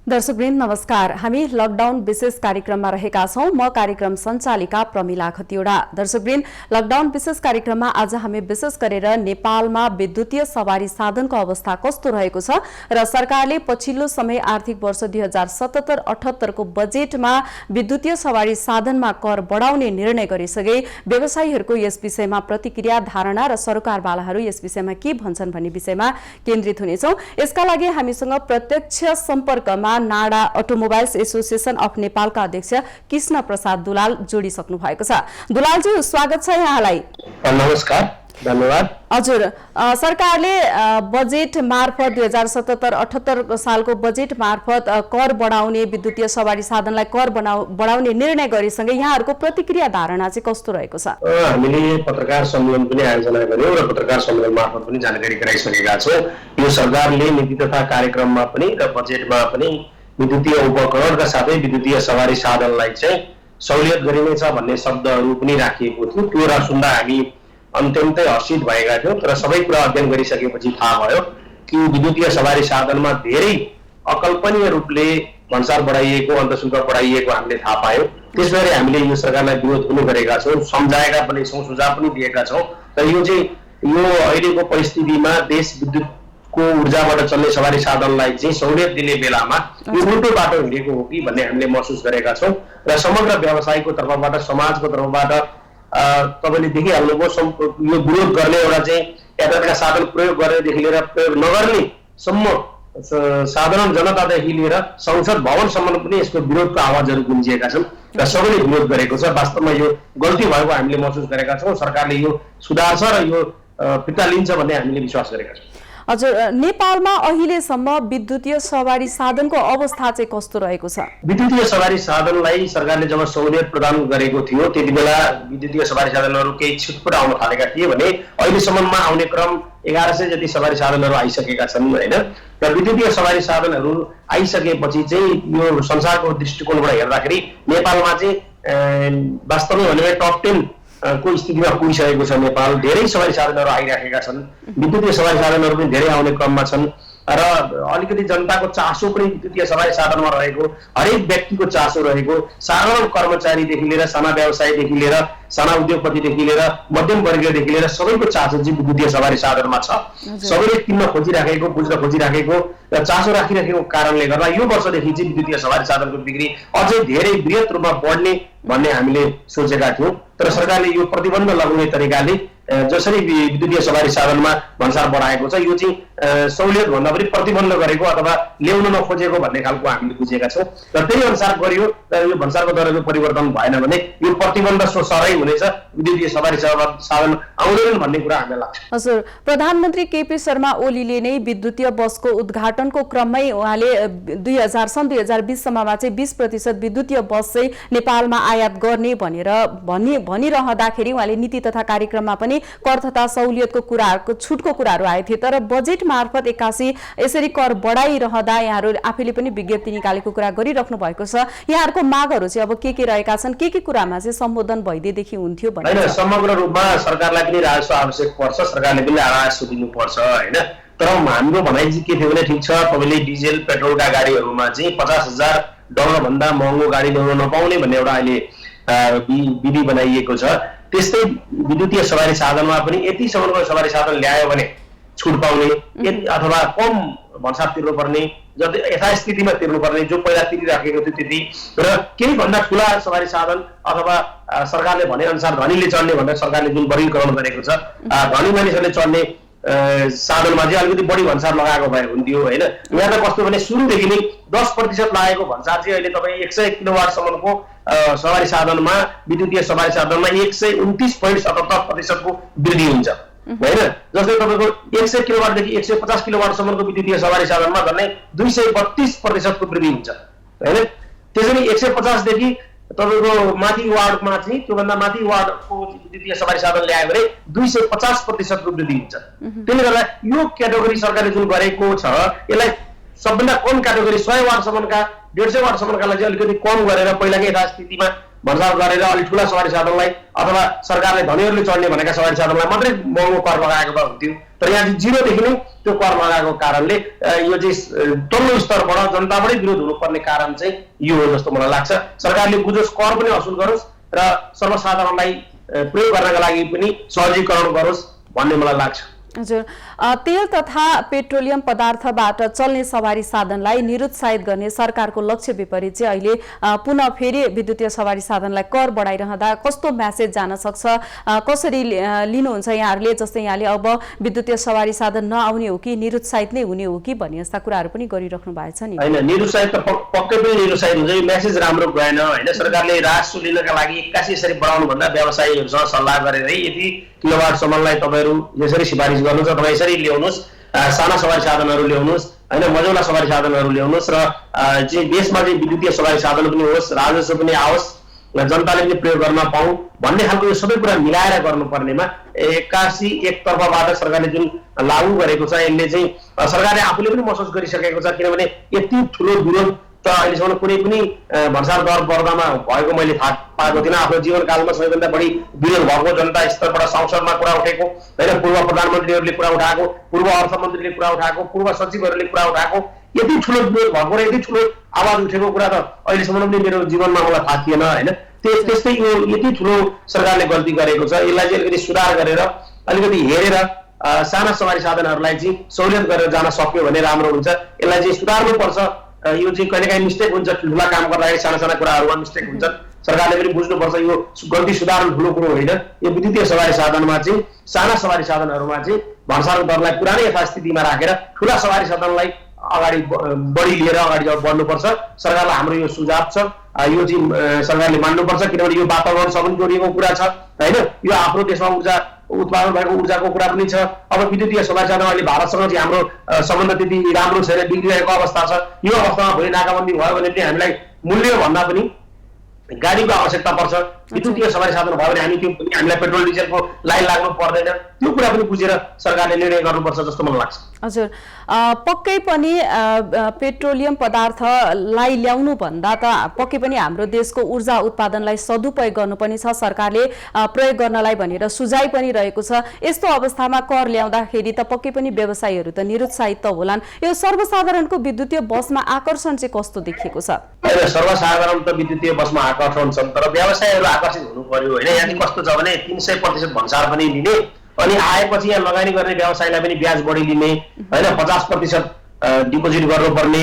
दर्शकवृन्द नमस्कार। हामी लकडाउन विशेष कार्यक्रममा रहेका छौं। म कार्यक्रम सञ्चालिका प्रमिला खतिवडा। दर्शकवृन्द, लकडाउन विशेष कार्यक्रममा आज हामी विशेष गरेर नेपालमा विद्युतीय सवारी साधनको अवस्था कस्तो रहेको छ र सरकारले पछिल्लो समय आर्थिक वर्ष 2077-78 को बजेटमा विद्युतीय सवारी साधनमा कर बढाउने निर्णय गरिसके व्यवसायीहरूको यस विषयमा प्रतिक्रिया, धारणा र सरकारवालाहरू यस विषयमा के भन्छन् भन्ने विषयमा केन्द्रित हुनेछौं। यसका लागि हामीसँग प्रत्यक्ष सम्पर्कमा नाडा अटोमोबाइल्स एसोसिएसन अफ नेपालका अध्यक्ष कृष्ण प्रसाद दुलाल जोडिसक्नु भएको छ। दुलालजी, स्वागत छ यहाँलाई। नमस्कार, धन्यवाद। हजुर, सरकारले बजेट मार्फत 2077-78 सालको बजेट मार्फत कर बढाउने, विद्युतीय सवारी साधनलाई कर बढाउने निर्णय गरेसँगै यहाँहरूको प्रतिक्रिया, धारणा चाहिँ कस्तो रहेको छ? हामीले पत्रकार सम्मेलन पनि आयोजना गर्यौं र पत्रकार सम्मेलन मार्फत पनि जानकारी गराइसकेका छौं। यो सरकारले नीति तथा कार्यक्रममा पनि र बजेटमा पनि विद्युतीय उपकरणका साथै विद्युतीय सवारी साधनलाई चाहिँ सहुलियत गरिनेछ भन्ने शब्दहरू पनि राखिएको थियो। त्यो र सुन्दा हामी अत्यन्तै हर्षित भएका थियौं। तर सबै कुरा अध्ययन गरिसकेपछि थाहा भयो कि विद्युतीय सवारी साधनमा धेरै अकल्पनीय रूपले भन्सार बढाइएको, अन्तशुल्क बढाइएको हामीले थाहा पायौं। त्यसैले हामीले यो सरकारलाई विरोध पनि गरेका छौं, सम्झाएका पनि छौं, सुझाव पनि दिएका छौं। तर यो अहिलेको परिस्थितिमा देश विद्युतको ऊर्जाबाट चल्ने सवारी साधनलाई चाहिँ सहुलियत दिने बेलामा यो उल्टो बाटो हिँडेको हो कि भन्ने हामीले महसुस गरेका छौं। र समग्र व्यवसायको तर्फबाट, समाजको तर्फबाट तपाईले देखिहाल्नुभयो, यो विरोध गर्ने एउटा चाहिँ यातायातका साधन प्रयोग गर्नेदेखि लिएर प्रयोग नगर्ने सम्म साधारण जनतादेखि लिएर संसद भवनसम्म पनि यसको विरोधको आवाजहरू गुन्जिएका छन् र सबैले विरोध गरेको छ। वास्तवमा यो गल्ती भएको हामीले महसुस गरेका छौं। सरकारले यो सुधार्छ र यो फिर्ता लिन्छ भन्ने हामीले विश्वास गरेका छौं। हजुर, नेपालमा अहिलेसम्म विद्युतीय सवारी साधनको अवस्था चाहिँ कस्तो रहेको छ? विद्युतीय सवारी साधनलाई सरकारले जब सहुलियत प्रदान गरेको थियो त्यति बेला विद्युतीय सवारी साधनहरू केही छुटपुट आउन थालेका थिए भने अहिलेसम्ममा आउने क्रम 1100 जति सवारी साधनहरू आइसकेका छन् हैन। र विद्युतीय सवारी साधनहरू आइसकेपछि चाहिँ यो संसारको दृष्टिकोणबाट हेर्दाखेरि नेपालमा चाहिँ वास्तवमै भने टप 10 को स्थितिमा पुगिसकेको छ। नेपाल धेरै सवारी साधनहरू आइराखेका छन्, विद्युतीय सवारी साधनहरू पनि धेरै आउने क्रममा छन् र अलिकति जनताको चासो पनि विद्युतीय सवारी साधनमा रहेको, हरेक व्यक्तिको चासो रहेको, साधारण कर्मचारीदेखि लिएर साना व्यवसायदेखि लिएर साना उद्योगपतिदेखि लिएर मध्यम वर्गीयदेखि लिएर सबैको चासो चाहिँ विद्युतीय सवारी साधनमा छ। सबैले किन्न खोजिराखेको, बुझ्न खोजिराखेको र चासो राखिराखेको कारणले गर्दा यो वर्षदेखि चाहिँ विद्युतीय सवारी साधनको बिक्री अझै धेरै बृहत रूपमा बढ्ने भन्ने हामीले सोचेका थियौं। तर सरकारले यो प्रतिबन्ध लगाउने तरिकाले जसरी विद्युतीय सवारी साधनमा भन्सार बढाएको छ यो चाहिँ सहुलियत भन्दा पनि प्रतिबन्ध गरेको अथवा ल्याउन नखोजेको भन्ने खालको हामीले बुझेका छौं। र त्यही अनुसार गरियो र यो भन्सारको दरको परिवर्तन भएन भने यो प्रतिबन्ध सरै हुनेछ, विद्युतीय सवारी साधन आउँदैनन् भन्ने कुरा हामीलाई लाग्छ। हजुर, प्रधानमन्त्री केपी शर्मा ओलीले नै विद्युतीय बसको उद्घाटनको क्रममै उहाँले सन् 2020 सम्ममा चाहिँ 20% विद्युतीय बस चाहिँ नेपालमा आयात गर्ने भनेर भनिरहँदाखेरि उहाँले नीति तथा कार्यक्रममा पनि कर तथा सहुलियतको कुराहरुको छुटको कुराहरु आए थिए। तर बजेट मार्फत एक्कासी यसरी कर बढाइरहँदा यहाँहरु आफैले पनि विज्ञप्ति निकालेको कुरा गरिराख्नु भएको छ। यहाँहरुको मागहरु चाहिँ अब के रहेका छन्, के कुरामा चाहिँ सम्बोधन भइदिएदेखि हुन्थ्यो भन्ने? हैन, समग्र रूपमा सरकारलाई पनि राजस्व आवश्यक पर्छ, सरकारले पनि राजस्व दिनुपर्छ हैन। तर हाम्रो भनाइ चाहिँ के थियो भने ठीक छ, तपाईले डिजेल पेट्रोलका गाडीहरुमा चाहिँ $50,000 भन्दा महँगो गाडी ल्याउन नपाउने भन्ने एउटा अहिले विधि बनाइएको छ। त्यस्तै विद्युतीय सवारी साधनमा पनि यतिसम्मको सवारी साधन ल्यायो भने छुट पाउने अथवा कम भन्सार तिर्नुपर्ने, जति यथास्थितिमा तिर्नुपर्ने, जो पहिला तिरिराखेको थियो त्यति, र केही भन्दा ठूला सवारी साधन अथवा सरकारले भने अनुसार धनीले चढ्ने भनेर सरकारले जुन वर्गीकरण गरेको छ, धनी मानिसहरूले चढ्ने साधनमा चाहिँ अलिकति बढी भन्सार लगाएको भए हुन्थ्यो हैन। यहाँ त कस्तो भने सुरुदेखि नै 10% लागेको भन्सार चाहिँ अहिले तपाईँ 100 किलोवाट सम्मको सवारी साधनमा, विद्युतीय सवारी साधनमा 129.77% को वृद्धि हुन्छ हैन। जस्तै तपाईको 100 किलोवाटदेखि 150 किलोवाट सम्मको विद्युतीय सवारी साधनमा झन्डै 232% को वृद्धि हुन्छ हैन। त्यसैले 150 देखि तपाईको माथि वार्डमा चाहिँ त्योभन्दा माथि वार्डको विद्युतीय सवारी साधन ल्यायो भने 250% को वृद्धि हुन्छ। त्यसले गर्दा यो क्याटेगोरी सरकारले जुन गरेको छ यसलाई सबभन्दा कम क्याटेगोरी 100 वाटसम्मका 150 वाटसम्मकालाई चाहिँ अलिकति कम गरेर पहिलाकै यथास्थितिमा भन्सार गरेर अलिक ठुला सवारी साधनलाई अथवा सरकारले धनीहरूले चढ्ने भनेका सवारी साधनलाई मात्रै महँगो कर लगाएको भए हुन्थ्यो। तर यहाँ चाहिँ जिरोदेखि नै त्यो कर लगाएको कारणले यो चाहिँ तल्लो स्तरबाट जनताबाटै विरोध हुनुपर्ने कारण चाहिँ यो हो जस्तो मलाई लाग्छ। सरकारले बुझोस्, कर पनि असुल गरोस् र सर्वसाधारणलाई प्रयोग गर्नका लागि पनि सहजीकरण गरोस् भन्ने मलाई लाग्छ। हजुर, तेल तथा पेट्रोलियम पदार्थबाट चल्ने सवारी साधनलाई निरुत्साहित गर्ने सरकारको लक्ष्य विपरीत चाहिँ अहिले पुनः फेरि विद्युतीय सवारी साधनलाई कर बढाइरहँदा कस्तो म्यासेज जान सक्छ, कसरी लिनुहुन्छ यहाँहरूले? जस्तै यहाँले अब विद्युतीय सवारी साधन नआउने हो कि निरुत्साहित नै हुने हो कि भन्ने यस्ता कुराहरू पनि गरिराख्नु भएको छ नि। होइन, निरुत्साहित त पक्कै पनि निरुत्साहित हुन्छ। यो म्यासेज राम्रो गएन होइन। सरकारले राजस्व लिनका लागि 81 यसरी बढाउनु भन्दा व्यवसायीहरूसँग सल्लाह गरेर यति किलोवाटसम्मलाई तपाईँहरू यसरी सिफारिस गर्नुहोस् अथवा यसरी ल्याउनुहोस्, साना सवारी साधनहरू ल्याउनुहोस् होइन, मझौला सवारी साधनहरू ल्याउनुहोस् र चाहिँ देशमा चाहिँ विद्युतीय सवारी साधन पनि होस्, राजस्व पनि आओस्, जनताले पनि प्रयोग गर्न पाऊँ भन्ने खालको यो सबै कुरा मिलाएर गर्नुपर्नेमा 81 एकतर्फबाट सरकारले जुन लागू गरेको छ यसले चाहिँ सरकारले आफूले पनि महसुस गरिसकेको छ। किनभने यति ठुलो विरोध त अहिलेसम्म कुनै पनि भन्सार दर बढ्दामा भएको मैले थाहा पाएको थिइनँ। आफ्नो जीवनकालमा सबैभन्दा बढी विरोध भएको जनता स्तरबाट संसदमा कुरा उठेको होइन, पूर्व प्रधानमन्त्रीहरूले कुरा उठाएको, पूर्व अर्थमन्त्रीले कुरा उठाएको, पूर्व सचिवहरूले कुरा उठाएको, यति ठुलो विरोध भएको र यति ठुलो आवाज उठेको कुरा त अहिलेसम्म पनि मेरो जीवनमा मलाई थाहा थिएन होइन। त्यस्तै यो यति ठुलो सरकारले गल्ती गरेको छ। यसलाई चाहिँ अलिकति सुधार गरेर अलिकति हेरेर साना सवारी साधनहरूलाई चाहिँ सहुलियत गरेर जान सक्यो भने राम्रो हुन्छ। यसलाई चाहिँ सुधार्नुपर्छ। यो चाहिँ कहिलेकाहीँ मिस्टेक हुन्छ, ठुल्ठुला काम गर्दाखेरि साना साना कुराहरूमा मिस्टेक हुन्छ। सरकारले पनि बुझ्नुपर्छ यो गल्ती सुधार्नु ठुलो कुरो होइन। यो विद्युतीय सवारी साधनमा चाहिँ साना सवारी साधनहरूमा चाहिँ भन्सारको दरलाई पुरानै यथास्थितिमा राखेर ठुला सवारी साधनलाई अगाडि बढी लिएर अगाडि बढ्नुपर्छ। सरकारलाई हाम्रो यो सुझाव छ। यो चाहिँ सरकारले मान्नुपर्छ किनभने यो वातावरणसँग पनि जोडिएको कुरा छ होइन। यो आफ्नो देशमा ऊर्जा उत्पादन भएको ऊर्जाको कुरा पनि छ। अब विद्युतीय सवारी साधन अहिले भारतसँग चाहिँ हाम्रो सम्बन्ध त्यति राम्रो छैन, बिग्रिरहेको अवस्था छ। यो अवस्थामा भोलि नाकाबन्दी भयो भने पनि हामीलाई मूल्य भन्दा पनि गाडीको आवश्यकता पर्छ। विद्युतीय सवारी साधन भयो भने हामीलाई पेट्रोल डिजेलको लाइन लाग्नु पर्दैन। त्यो कुरा पनि बुझेर सरकारले निर्णय गर्नुपर्छ जस्तो मलाई लाग्छ। हजुर, पक्कै पनि पेट्रोलियम पदार्थलाई ल्याउनु भन्दा त पक्कै पनि हाम्रो देशको ऊर्जा उत्पादनलाई सदुपयोग गर्नुपर्ने छ। सरकारले प्रयोग गर्नलाई भनेर सुझाइ पनि रहेको छ। यस्तो अवस्थामा कर ल्याउँदाखेरि त पक्कै पनि व्यवसायीहरू त निरुत्साहित त होलान्। यो सर्वसाधारणको विद्युतीय बसमा आकर्षण चाहिँ कस्तो देखिएको छ? सर्वसाधारण त विद्युतीय बसमा आकर्षण छन्, तर व्यवसायीहरू आकर्षित हुनु पर्यो होइन। यहाँ चाहिँ कस्तो छ भने 300% भन्सार पनि लिने अनि आएपछि यहाँ लगानी गर्ने व्यवसायलाई पनि ब्याज बढी लिने होइन, 50% डिपोजिट गर्नुपर्ने,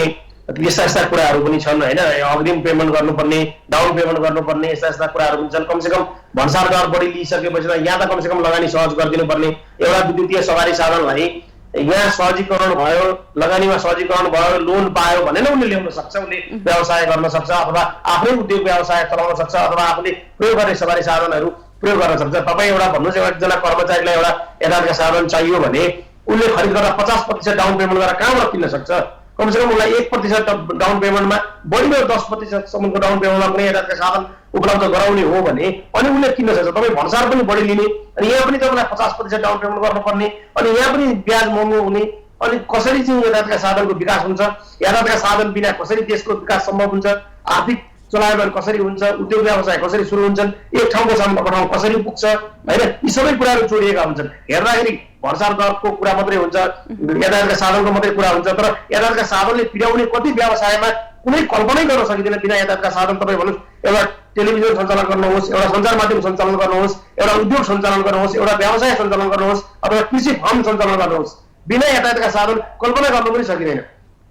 यस्ता यस्ता कुराहरू पनि छन् होइन। अग्रिम पेमेन्ट गर्नुपर्ने, डाउन पेमेन्ट गर्नुपर्ने, यस्ता यस्ता कुराहरू पनि छन्। कमसेकम भन्सार दर बढी लिइसकेपछि त यहाँ त कमसेकम लगानी सहज गरिदिनु पर्ने। एउटा विद्युतीय सवारी साधनलाई यहाँ सहजीकरण भयो, लगानीमा सहजीकरण भयो, लोन पायो भने नै उसले ल्याउन सक्छ, उसले व्यवसाय गर्न सक्छ अथवा आफ्नै उद्योग व्यवसाय चलाउन सक्छ अथवा आफूले प्रयोग गर्ने सवारी साधनहरू प्रयोग गर्न सक्छ। तपाईँ एउटा भन्नुहोस्, एकजना कर्मचारीलाई एउटा यथार्थका साधन चाहियो भने उसले खरिद गर्दा 50% डाउन पेमेन्ट गरेर कहाँबाट किन्न सक्छ? कमसेकम उसलाई 1% डाउन पेमेन्टमा बढीमा 10%सम्मको डाउन पेमेन्टमा कुनै यथार्थका साधन उपलब्ध गराउने हो भने अनि उसले किन्न सक्छ। तपाईँ भन्सार पनि बढी लिने अनि यहाँ पनि तपाईँलाई 50% डाउन पेमेन्ट गर्नुपर्ने अनि यहाँ पनि ब्याज महँगो हुने अनि कसरी चाहिँ यथार्थका साधनको विकास हुन्छ? यथार्थका साधन बिना कसरी देशको विकास सम्भव हुन्छ? आर्थिक चलायमान कसरी हुन्छ? उद्योग व्यवसाय कसरी सुरु हुन्छन्? एक ठाउँको ठाउँ कसरी पुग्छ होइन? यी सबै कुराहरू जोडिएका हुन्छन्। हेर्दाखेरि भन्सार दरको कुरा मात्रै हुन्छ, यथार्थका साधनको मात्रै कुरा हुन्छ, तर यथार्थका साधनले पिराउने कति व्यवसायमा कुनै कल्पनै गर्न सकिँदैन बिना यथार्थका साधन। तपाईँ भन्नुहोस्, एउटा टेलिभिजन सञ्चालन गर्नुहोस्, एउटा सञ्चार माध्यम सञ्चालन गर्नुहोस्, एउटा उद्योग सञ्चालन गर्नुहोस्, एउटा व्यवसाय सञ्चालन गर्नुहोस् अथवा कृषि फर्म सञ्चालन गर्नुहोस्, बिना यथार्थका साधन कल्पना गर्नु पनि सकिँदैन।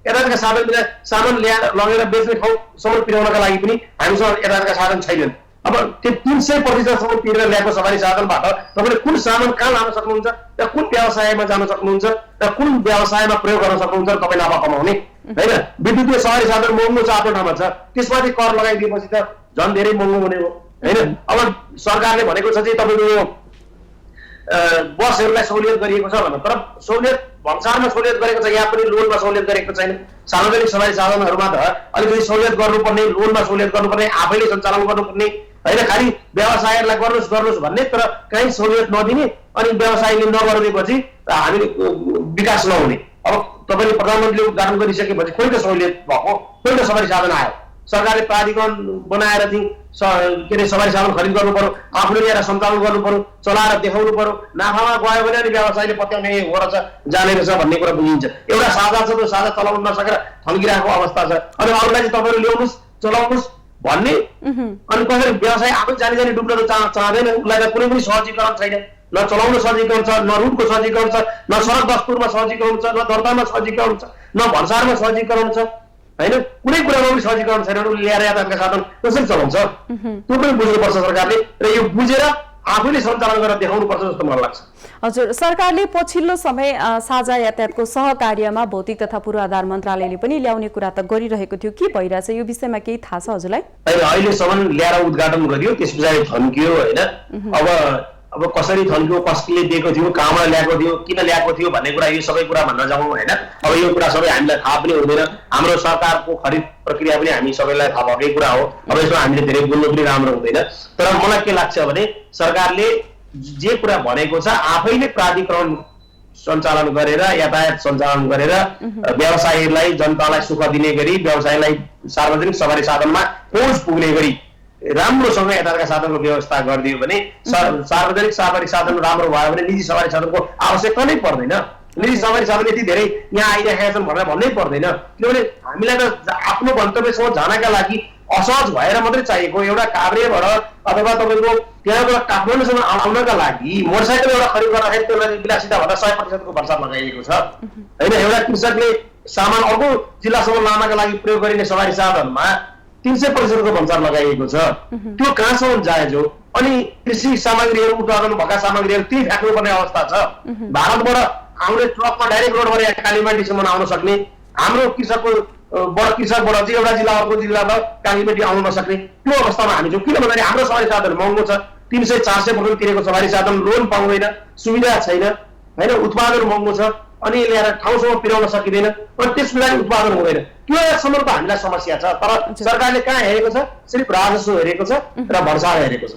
यथार्थका साधन बिना सामान ल्याएर लगेर बेच्ने ठाउँसम्म पुर्याउनका लागि पनि हामीसँग यथार्थका साधन छैनन्। अब त्यो 300%सम्म तिरेर ल्याएको सवारी साधनबाट तपाईँले कुन सामान कहाँ लान सक्नुहुन्छ र कुन व्यवसायमा जान सक्नुहुन्छ र कुन व्यवसायमा प्रयोग गर्न सक्नुहुन्छ र तपाईँ नाफा कमाउने होइन। विद्युतीय सवारी साधन महँगो छ, आफ्नो ठाउँमा छ, त्यसमाथि कर लगाइदिएपछि त झन् धेरै महँगो हुने हो होइन। अब सरकारले भनेको छ चाहिँ तपाईँको यो बसहरूलाई सहुलियत गरिएको छ भनेर, तर सहुलियत भन्सारमा सहुलियत गरेको छ, यहाँ पनि लोनमा सहुलियत गरेको छैन। सार्वजनिक सवारी साधनहरूमा त अलिकति सहुलियत गर्नुपर्ने, लोनमा सहुलियत गर्नुपर्ने, आफैले सञ्चालन गर्नुपर्ने होइन। खालि व्यवसायहरूलाई गर्नुहोस् भन्ने, तर कहीँ सहुलियत नदिने अनि व्यवसायले नगरिदिएपछि हामीले विकास नहुने अब तपाईँले प्रधानमन्त्रीले उद्घाटन गरिसकेपछि कोही त सहुलियत भएको, कोही त सवारी साधन आयो। सरकारले प्राधिकरण बनाएर चाहिँ के अरे सवारी साधन खरिद गर्नु पर्यो, आफूले ल्याएर सञ्चालन गर्नु पर्यो, चलाएर देखाउनु पर्यो। नाफामा गयो भने अनि व्यवसायले पत्याउने हो रहेछ, जाने रहेछ भन्ने कुरा बुझिन्छ। एउटा साझा छ, त्यो साझा चलाउन नसकेर थन्किरहेको अवस्था छ। अनि अरूलाई चाहिँ तपाईँहरू ल्याउनुहोस् चलाउनुहोस् भन्ने, अनि कसरी व्यवसाय आफै जानी डुब्न त चाहँदैन। उसलाई त कुनै पनि सहजीकरण छैन, न चलाउन सहजीकरण छ, न रुटको सहजीकरण छ, न सडक दस्तुरमा सहजीकरण छ, न दर्तामा सहजीकरण छ, न भन्सारमा सहजीकरण छ, होइन कुनै कुरामा पनि सहजीकरण छैन। उसले ल्याएर यातायातका साधन कसरी चलाउँछ त्यो पनि बुझ्नुपर्छ सरकारले, र यो बुझेर आफैले सञ्चालन गरेर देखाउनुपर्छ जस्तो मलाई लाग्छ। हजुर, सरकारले पछिल्लो समय साझा यातायातको सहकार्यमा भौतिक तथा पूर्वाधार मन्त्रालयले पनि ल्याउने कुरा त गरिरहेको थियो, के भइरहेछ यो विषयमा केही थाहा छ हजुरलाई? अहिलेसम्म ल्याएर उद्घाटन गरियो, त्यस पछाडि थन्कियो होइन। अब कसरी थन्क्यो, कसले दिएको थियो, कहाँबाट ल्याएको थियो, किन ल्याएको थियो भन्ने कुरा यो सबै कुरा भन्न जाउँ होइन। अब यो कुरा सबै हामीलाई थाहा पनि हुँदैन। हाम्रो सरकारको खरिद प्रक्रिया पनि हामी सबैलाई थाहा भएकै कुरा हो। अब यसमा हामीले धेरै बोल्नु पनि राम्रो हुँदैन। तर मलाई के लाग्छ भने सरकारले जे कुरा भनेको छ आफैले प्राधिकरण सञ्चालन गरेर, यातायात सञ्चालन गरेर व्यवसायीलाई, जनतालाई सुख दिने गरी, व्यवसायलाई सार्वजनिक सवारी साधनमा पहुँच पुग्ने गरी राम्रोसँग यातायातका साधनको व्यवस्था गरिदियो भने सार्वजनिक सवारी साधन राम्रो भयो भने निजी सवारी साधनको आवश्यकता नै पर्दैन। निजी सवारी साधन यति धेरै यहाँ आइरहेका छन् भनेर भन्नै पर्दैन, किनभने हामीलाई त आफ्नो गन्तव्यसम्म जानका लागि असहज भएर मात्रै चाहिएको। एउटा काभ्रेबाट अथवा तपाईँको त्यहाँबाट काठमाडौँसम्म आउनका लागि मोटरसाइकल एउटा खरिद गर्दाखेरि त्यसलाई विलासिता भन्दा 100% भर्सा लगाइएको छ होइन। एउटा कृषकले सामान अर्को जिल्लासम्म लानका लागि प्रयोग गरिने सवारी साधनमा 300% भन्सार लगाइएको छ। त्यो कहाँसम्म जायज हो? अनि कृषि सामग्रीहरू उत्पादन भएका सामग्रीहरू त्यही फ्याँक्नुपर्ने अवस्था छ। भारतबाट आउने ट्रकमा डाइरेक्ट रोडबाट कालीमाटीसम्म आउन सक्ने, हाम्रो कृषकबाट चाहिँ एउटा जिल्ला अर्को जिल्लाबाट कालीमाटी आउन नसक्ने त्यो अवस्थामा हामी छौँ। किन भन्दाखेरि हाम्रो सवारी साधन महँगो छ, 300-400% तिरेको सवारी साधन लोन पाउँदैन, सुविधा छैन होइन, उत्पादन महँगो छ, अनि ल्याएर ठाउँसम्म पुर्याउन सकिँदैन, अनि त्यस पछाडि उत्पादन हुँदैन। त्योसम्म त हामीलाई समस्या छ। तर सरकारले कहाँ हेरेको छ? सिर्फ राजस्व हेरेको छ र भर्सा हेरेको छ।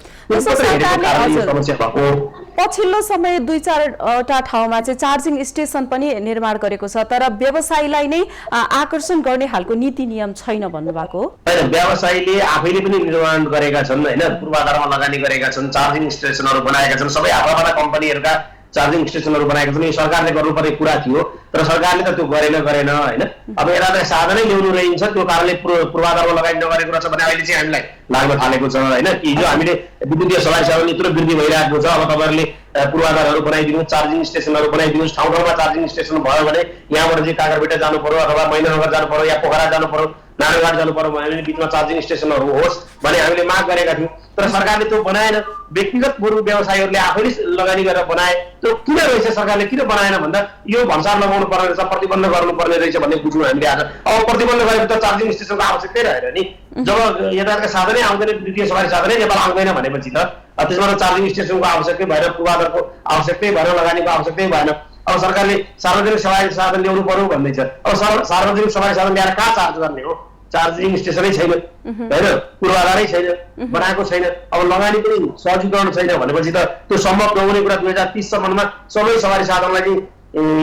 पछिल्लो समय 2-4वटा ठाउँमा चाहिँ चार्जिङ स्टेसन पनि निर्माण गरेको छ, तर व्यवसायीलाई नै आकर्षण गर्ने खालको नीति नियम छैन भन्नुभएको हो। होइन, व्यवसायीले आफैले पनि निर्माण गरेका छन् होइन, पूर्वाधारमा लगानी गरेका छन्, चार्जिङ स्टेसनहरू बनाएका छन्, सबै आफ्ना कम्पनीहरूका चार्जिङ स्टेसनहरू बनाएका छन्। यो सरकारले गर्नुपर्ने कुरा थियो, तर सरकारले त त्यो गरेन होइन। अब यता साधनै ल्याउनु रहन्छ, त्यो कारणले पूर्वाधारमा लगानी नगरेको रहेछ भने अहिले चाहिँ हामीलाई लाग्न थालेको छ होइन। कि हिजो हामीले विद्युतीय सवारी साधन यत्रो वृद्धि भइरहेको छ, अब तपाईँहरूले पूर्वाधारहरू बनाइदिनुहोस्, चार्जिङ स्टेसनहरू बनाइदिनुहोस्। ठाउँ ठाउँमा चार्जिङ स्टेसन भयो भने यहाँबाट चाहिँ काँकरबेटा जानु पर्यो अथवा मैनानगर जानु पर्यो या पोखरा जानु पर्यो, नारायणघाट जानु पर्यो भने बिचमा चार्जिङ स्टेसनहरू होस् भने हामीले माग गरेका थियौँ। तर सरकारले त्यो बनाएन। व्यक्तिगत बरु व्यवसायीहरूले आफैले लगानी गरेर बनाए। त्यो किन रहेछ? सरकारले किन बनाएन भन्दा यो भन्सार लगाउनु पर्ने रहेछ, प्रतिबन्ध गर्नुपर्ने रहेछ भन्ने बुझ्यौँ हामीले आज। अब प्रतिबन्ध गरेको त चार्जिङ स्टेसनको आवश्यकतै रहेन नि। जब यातायातका साधनै आउँदैन, द्वितीय सवारी साधनै नेपाल आउँदैन भनेपछि त त्यसमा त चार्जिङ स्टेसनको आवश्यकतै भएन, पूर्वाधारको आवश्यकतै भएन, लगानीको आवश्यकतै भएन। अब सरकारले सार्वजनिक सवारी साधन ल्याउनु पर्यो भन्दैछ। अब सार्वजनिक सवारी साधन ल्याएर कहाँ चार्ज गर्ने हो? चार्जिङ स्टेसनै छैन होइन, पूर्वाधारै छैन, बनाएको छैन। अब लगानी पनि सहजीकरण छैन भनेपछि त त्यो सम्भव नहुने कुरा। 2030 सम्ममा सबै सवारी साधनलाई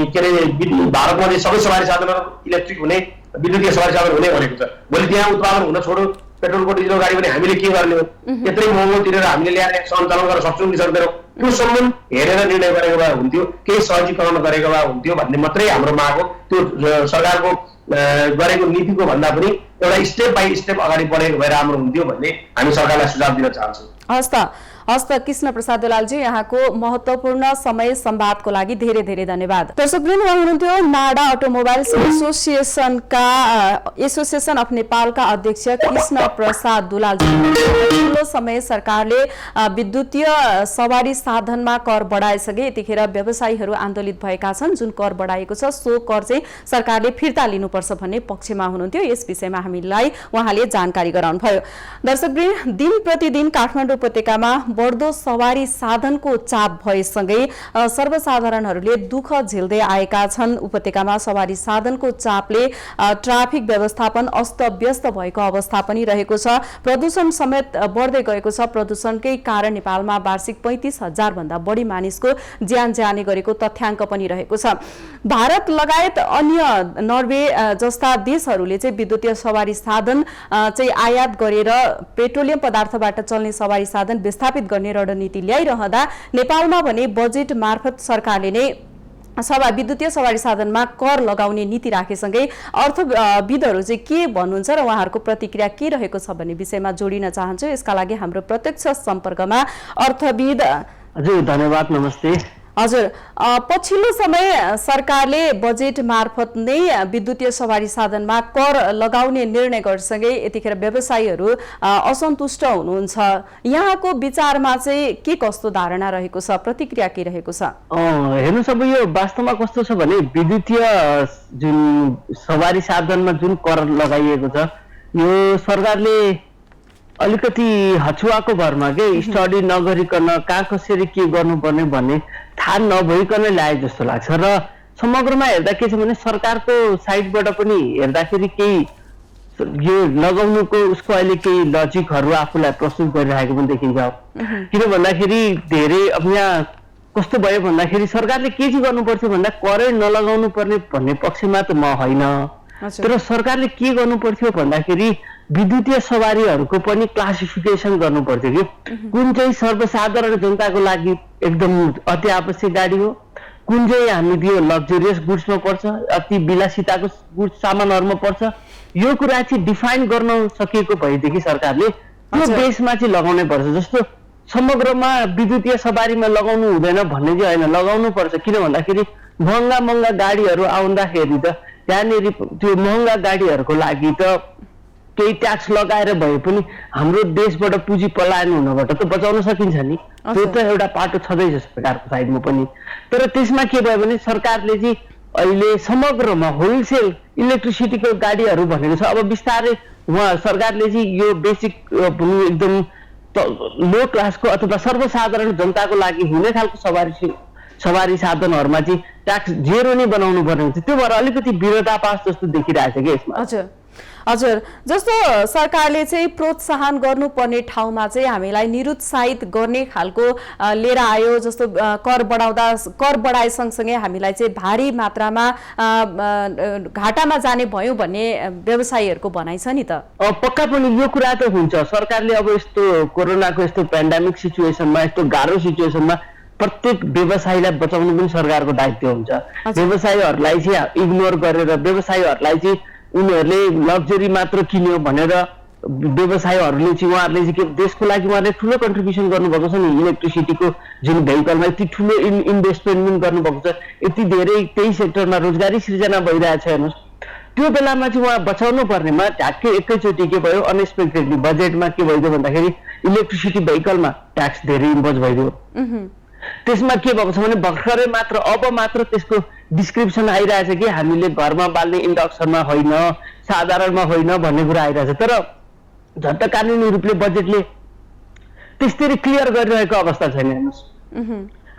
के अरे भारतमा चाहिँ सबै सवारी साधनहरू इलेक्ट्रिक हुने, विद्युतीय सवारी साधन हुने भनेको छ। भोलि त्यहाँ उत्पादन हुन छोड्यो पेट्रोलको डिजल गाडी पनि हामीले के गर्ने हो? यत्रै महँगो तिरेर हामीले ल्याएर सञ्चालन गर्न सक्छौँ कि सक्दैनौँ? त्यो सम्बन्ध हेरेर निर्णय गरेको भए हुन्थ्यो, केही सहजीकरण गरेको भए हुन्थ्यो भन्ने मात्रै हाम्रो माग हो। त्यो सरकारको गरेको नीतिको भन्दा पनि एउटा स्टेप बाई स्टेप अगाडि बढेको भए राम्रो हुन्थ्यो भन्ने हामी सरकारलाई सुझाव दिन चाहन्छौँ। हस्त कृष्ण प्रसाद दुलालजी, यहाँको महत्त्वपूर्ण समय संवादको लागि धेरै धेरै धन्यवाद। दर्शकवृन्द, उहाँ हुनुहुन्थ्यो नाडा अटोमोबाइल्स एसोसिएसन अफ नेपालका अध्यक्ष कृष्ण प्रसाद दुलालजी। पछिल्लो समय सरकारले विद्युतीय सवारी साधनमा कर बढाइसके यतिखेर व्यवसायीहरू आन्दोलित भएका छन्। जुन कर बढाएको छ सो कर चाहिँ सरकारले फिर्ता लिनुपर्छ भन्ने पक्षमा हुनुहुन्थ्यो। यस विषयमा हामीलाई उहाँले जानकारी गराउनुभयो। दर्शकवृन्द, दिन प्रतिदिन काठमाडौँ उपत्यकामा बढ्दो सवारी साधनको चाप भएसँगै सर्वसाधारणहरूले दुःख झेल्दै आएका छन्। उपत्यकामा सवारी साधनको चापले ट्राफिक व्यवस्थापन अस्तव्यस्त भएको अवस्था पनि रहेको छ। प्रदूषण समेत बढ्दै गएको छ। प्रदूषणकै कारण नेपालमा वार्षिक 35,000 भन्दा बढी मानिसको ज्यान जाने गरेको तथ्याङ्क पनि रहेको छ। भारत लगायत अन्य नर्वे जस्ता देशहरूले चाहिँ विद्युतीय सवारी साधन चाहिँ आयात गरेर पेट्रोलियम पदार्थबाट चल्ने सवारी साधन विस्थापित गर्ने रणनीति ल्याइरहँदा नेपालमा भने बजेट मार्फत सरकारले नै विद्युतीय सवारी साधनमा कर लगाउने नीति राखेसँगै अर्थविदहरू चाहिँ के भन्नुहुन्छ र उहाँहरूको प्रतिक्रिया के रहेको छ भन्ने विषयमा जोडिन चाहन्छु। यसका लागि हाम्रो प्रत्यक्ष सम्पर्कमा अर्थविद हजुर धन्यवाद नमस्ते। हजुर, पछिल्लो समय सरकारले बजेट मार्फत नै विद्युतीय सवारी साधनमा कर लगाउने निर्णय गर्सँगै यतिखेर व्यवसायीहरू असन्तुष्ट हुनुहुन्छ। यहाँको विचारमा चाहिँ के कस्तो धारणा रहेको छ, प्रतिक्रिया के रहेको छ? हेर्नुहोस्, अब यो वास्तवमा कस्तो छ भने विद्युतीय जुन सवारी साधनमा जुन कर लगाइएको छ यो सरकारले अलिकति हछुवाको भरमा के स्टडी नगरिकन कहाँ कसरी के गर्नुपर्ने भन्ने थाहा नभइकन ल्याए जस्तो लाग्छ। र समग्रमा हेर्दा के छ भने सरकारको साइडबाट पनि हेर्दाखेरि केही यो लगाउनुको उसको अहिले केही लजिकहरू आफूलाई प्रस्तुत गरिरहेको पनि देखिन्छ। किन भन्दाखेरि धेरै अब यहाँ कस्तो भयो भन्दाखेरि सरकारले के चाहिँ गर्नुपर्छ भन्दा करै नलगाउनु पर्ने भन्ने पक्षमा त म होइन, तर सरकारले के गर्नुपर्थ्यो भन्दाखेरि विद्युतीय सवारीहरूको पनि क्लासिफिकेसन गर्नु पर्थ्यो कि कुन चाहिँ सर्वसाधारण जनताको लागि एकदम अति आवश्यक गाडी हो, कुन चाहिँ हामी यो लग्जरियस गुड्समा पर्छ, अति विलासिताको गुड्स सामानहरूमा पर्छ। यो कुरा चाहिँ डिफाइन गर्न सकिएको भएदेखि सरकारले त्यो बेसमा चाहिँ लगाउनै पर्छ। जस्तो समग्रमा विद्युतीय सवारीमा लगाउनु हुँदैन भन्ने चाहिँ होइन, लगाउनु पर्छ। किन भन्दाखेरि महँगा गाडीहरू आउँदाखेरि त त्यहाँनिर त्यो महँगा गाडीहरूको लागि त केही ट्याक्स लगाएर भए पनि हाम्रो देशबाट पुँजी पलायन हुनबाट त बचाउन सकिन्छ नि। त्यो त एउटा पाटो छँदैछ सरकारको साइडमा पनि। तर त्यसमा के भयो भने सरकारले चाहिँ अहिले समग्रमा होलसेल इलेक्ट्रिसिटीको गाडीहरू भनेको छ। अब बिस्तारै उहाँ सरकारले चाहिँ यो बेसिक एकदम लो क्लासको अथवा सर्वसाधारण जनताको लागि हुने खालको सवारी साधनहरूमा चाहिँ ट्याक्स जेरो नै बनाउनु पर्ने हुन्छ। त्यो भएर अलिकति विरोधाभास जस्तो देखिरहेछ कि यसमा। हजुर, जस्तो सरकारले चाहिँ प्रोत्साहन गर्नुपर्ने ठाउँमा चाहिँ हामीलाई निरुत्साहित गर्ने खालको लिएर आयो। जस्तो कर बढाए सँगसँगै हामीलाई चाहिँ भारी मात्रामा घाटामा जाने भयो भन्ने व्यवसायीहरूको भनाइ छ नि त। पक्का पनि यो कुरा त हुन्छ। सरकारले अब यस्तो कोरोनाको यस्तो पेन्डेमिक सिचुएसनमा, यस्तो गाह्रो सिचुएसनमा प्रत्येक व्यवसायीलाई बचाउनु पनि सरकारको दायित्व हुन्छ। व्यवसायीहरूलाई चाहिँ इग्नोर गरेर व्यवसायीहरूलाई चाहिँ उनीहरूले लग्जरी मात्र किन्यो भनेर व्यवसायीहरूले चाहिँ उहाँहरूले चाहिँ के देशको लागि उहाँहरूले ठुलो कन्ट्रिब्युसन गर्नुभएको छ नि। इलेक्ट्रिसिटीको जुन भेहिकलमा यति ठुलो इन्भेस्टमेन्ट पनि गर्नुभएको छ, यति धेरै त्यही सेक्टरमा रोजगारी सृजना भइरहेछ। हेर्नुहोस्, त्यो बेलामा चाहिँ उहाँ बचाउनु पर्नेमा ठ्याक्कै एकैचोटि के भयो, अनएक्सपेक्टेडली बजेटमा के भइदियो भन्दाखेरि इलेक्ट्रिसिटी भेहिकलमा ट्याक्स धेरै इम्पोज भइदियो। त्यसमा के भएको छ भने भर्खरै मात्र अब मात्र त्यसको डिस्क्रिप्सन आइरहेछ कि हामीले घरमा बाल्ने इन्डक्सनमा होइन, साधारणमा होइन भन्ने कुरा आइरहेछ। तर झट्ट कानुनी रूपले बजेटले त्यस्तै क्लियर गरिरहेको अवस्था छैन। हेर्नुहोस्,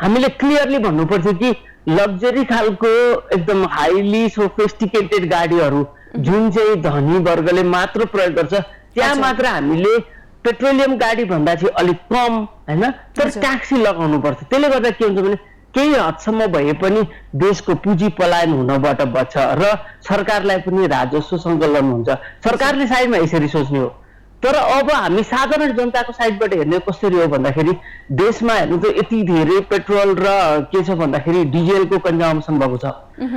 हामीले क्लियरली भन्नुपर्छ कि लग्जरी खालको एकदम हाइली सोफिस्टिकेटेड गाडीहरू जुन चाहिँ धनी वर्गले मात्र प्रयोग गर्छ त्यहाँ मात्र हामीले पेट्रोलियम गाडी भन्दा चाहिँ अलिक कम हैन, तर ट्याक्सी लगाउनु पर्छ। त्यसले गर्दा के हुन्छ भने केही हदसम्म भए पनि देशको पुँजी पलायन हुनबाट बच्छ र सरकारलाई पनि राजस्व सङ्कलन हुन्छ। सरकारले साइडमा यसरी सोच्ने हो। तर अब हामी साधारण जनताको साइडबाट हेर्ने कसरी हो भन्दाखेरि देशमा हेर्नु त यति धेरै पेट्रोल र के छ भन्दाखेरि डिजेलको कन्जम्सन भएको छ।